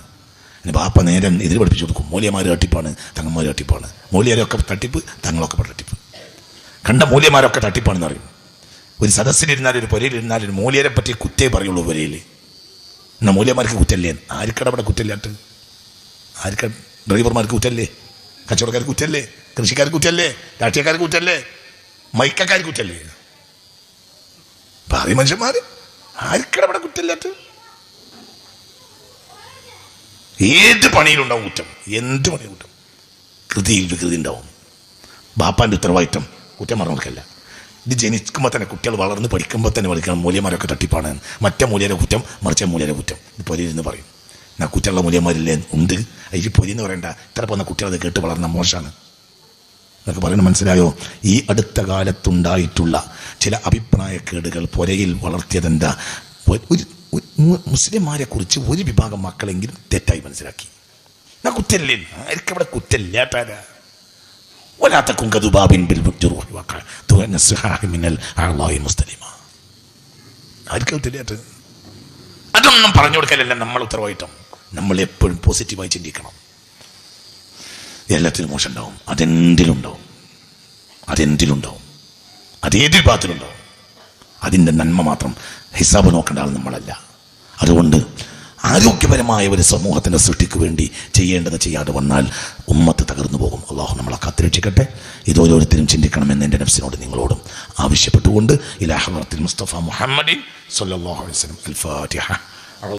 ഇനി ബാപ്പ നേരെ എതിര് പഠിപ്പിച്ചു കൊടുക്കും. മൂല്യമാർ തട്ടിപ്പാണ്, തങ്ങന്മാർ തട്ടിപ്പാണ്. മൂല്യരൊക്കെ തട്ടിപ്പ്, തങ്ങളൊക്കെ തട്ടിപ്പ്. കണ്ട മൂല്യമാരൊക്കെ തട്ടിപ്പാണെന്ന് പറയും. ഒരു സദസ്സിലിരുന്നാലും ഒരു പുരയിലിരുന്നാലും ഒരു മൂല്യരെ പറ്റി കുറ്റേ പറയുള്ളൂ പുരയിൽ. എന്നാൽ മൂല്യമാർക്ക് കുറ്റല്ലേ? ആർക്കട അവിടെ കുറ്റമില്ലാട്ട്? ആർക്ക? ഡ്രൈവർമാർക്ക് കുറ്റല്ലേ? കച്ചവടക്കാർക്ക് കുറ്റല്ലേ? കൃഷിക്കാർക്ക് കുറ്റല്ലേ? രാഷ്ട്രീയക്കാർക്ക് കുറ്റല്ലേ? മൈക്കക്കാർക്ക് കുറ്റല്ലേ? ഭാവി മനുഷ്യന്മാർ ആർക്കട അവിടെ കുറ്റമില്ലാട്ട്? ഏത് പണിയിലുണ്ടാവും കുറ്റം, എന്ത് പണിയും കുറ്റം. കൃതി ഉണ്ടാവും. ബാപ്പാൻ്റെ ഉത്തരവാദിത്തം കുറ്റം പറഞ്ഞു കൊടുക്കല്ല. ഇത് ജനിക്കുമ്പോൾ തന്നെ കുട്ടികൾ വളർന്ന് പഠിക്കുമ്പോൾ തന്നെ പഠിക്കണം മൂല്യന്മാരൊക്കെ തട്ടിപ്പാണ്, മറ്റേ മൂല്യരെ കുറ്റം, മറിച്ച മൂല്യരെ കുറ്റം. ഇത് പൊരിയെന്ന് പറയും. എന്നാൽ കുറ്റമുള്ള മൂല്യന്മാരില്ലേ? ഉണ്ട്. അതിൽ പൊരിയെന്ന് പറയണ്ട. ഇത്ര പോകുന്ന കുട്ടികളത് കേട്ട് വളർന്ന മോശമാണ് എന്നൊക്കെ പറയുന്നത് മനസ്സിലായോ? ഈ അടുത്ത കാലത്തുണ്ടായിട്ടുള്ള ചില അഭിപ്രായക്കേടുകൾ പുരയിൽ വളർത്തിയതെന്താ? മുസ്ലിംമാരെ കുറിച്ച് ഒരു വിഭാഗം മക്കളെങ്കിലും തെറ്റായി മനസ്സിലാക്കി. എന്നാ കുറ്റല്ലേ? ആർക്കവിടെ കുറ്റല്ലാട്ടാരാ? അതൊന്നും പറഞ്ഞു കൊടുക്കലല്ല നമ്മൾ ഉത്തരവാദിത്തം. നമ്മൾ എപ്പോഴും പോസിറ്റീവായി ചിന്തിക്കണം. എല്ലാത്തിലും മോശം ഉണ്ടാവും. അതെന്തിലുണ്ടാവും, അതേത് വിഭാഗത്തിലുണ്ടാവും. അതിൻ്റെ നന്മ മാത്രം ഹിസാബ് നോക്കേണ്ട ആൾ നമ്മളല്ല. അതുകൊണ്ട് ആരോഗ്യപരമായ ഒരു സമൂഹത്തിൻ്റെ സൃഷ്ടിക്ക് വേണ്ടി ചെയ്യേണ്ടത് ചെയ്യാതെ വന്നാൽ ഉമ്മത്ത് തകർന്നു പോകും. അള്ളാഹു നമ്മളെ കാത്തുരക്ഷിക്കട്ടെ. ഇത് ഓരോരുത്തരും ചിന്തിക്കണമെന്ന് എൻ്റെ നഫ്സിനോട് നിങ്ങളോടും ആവശ്യപ്പെട്ടുകൊണ്ട് ഇലാ ഹളറത്തിൽ മുസ്തഫ മുഹമ്മദിൻ സ്വല്ലല്ലാഹു അലൈഹി വസല്ലം. അൽ ഫാത്തിഹ.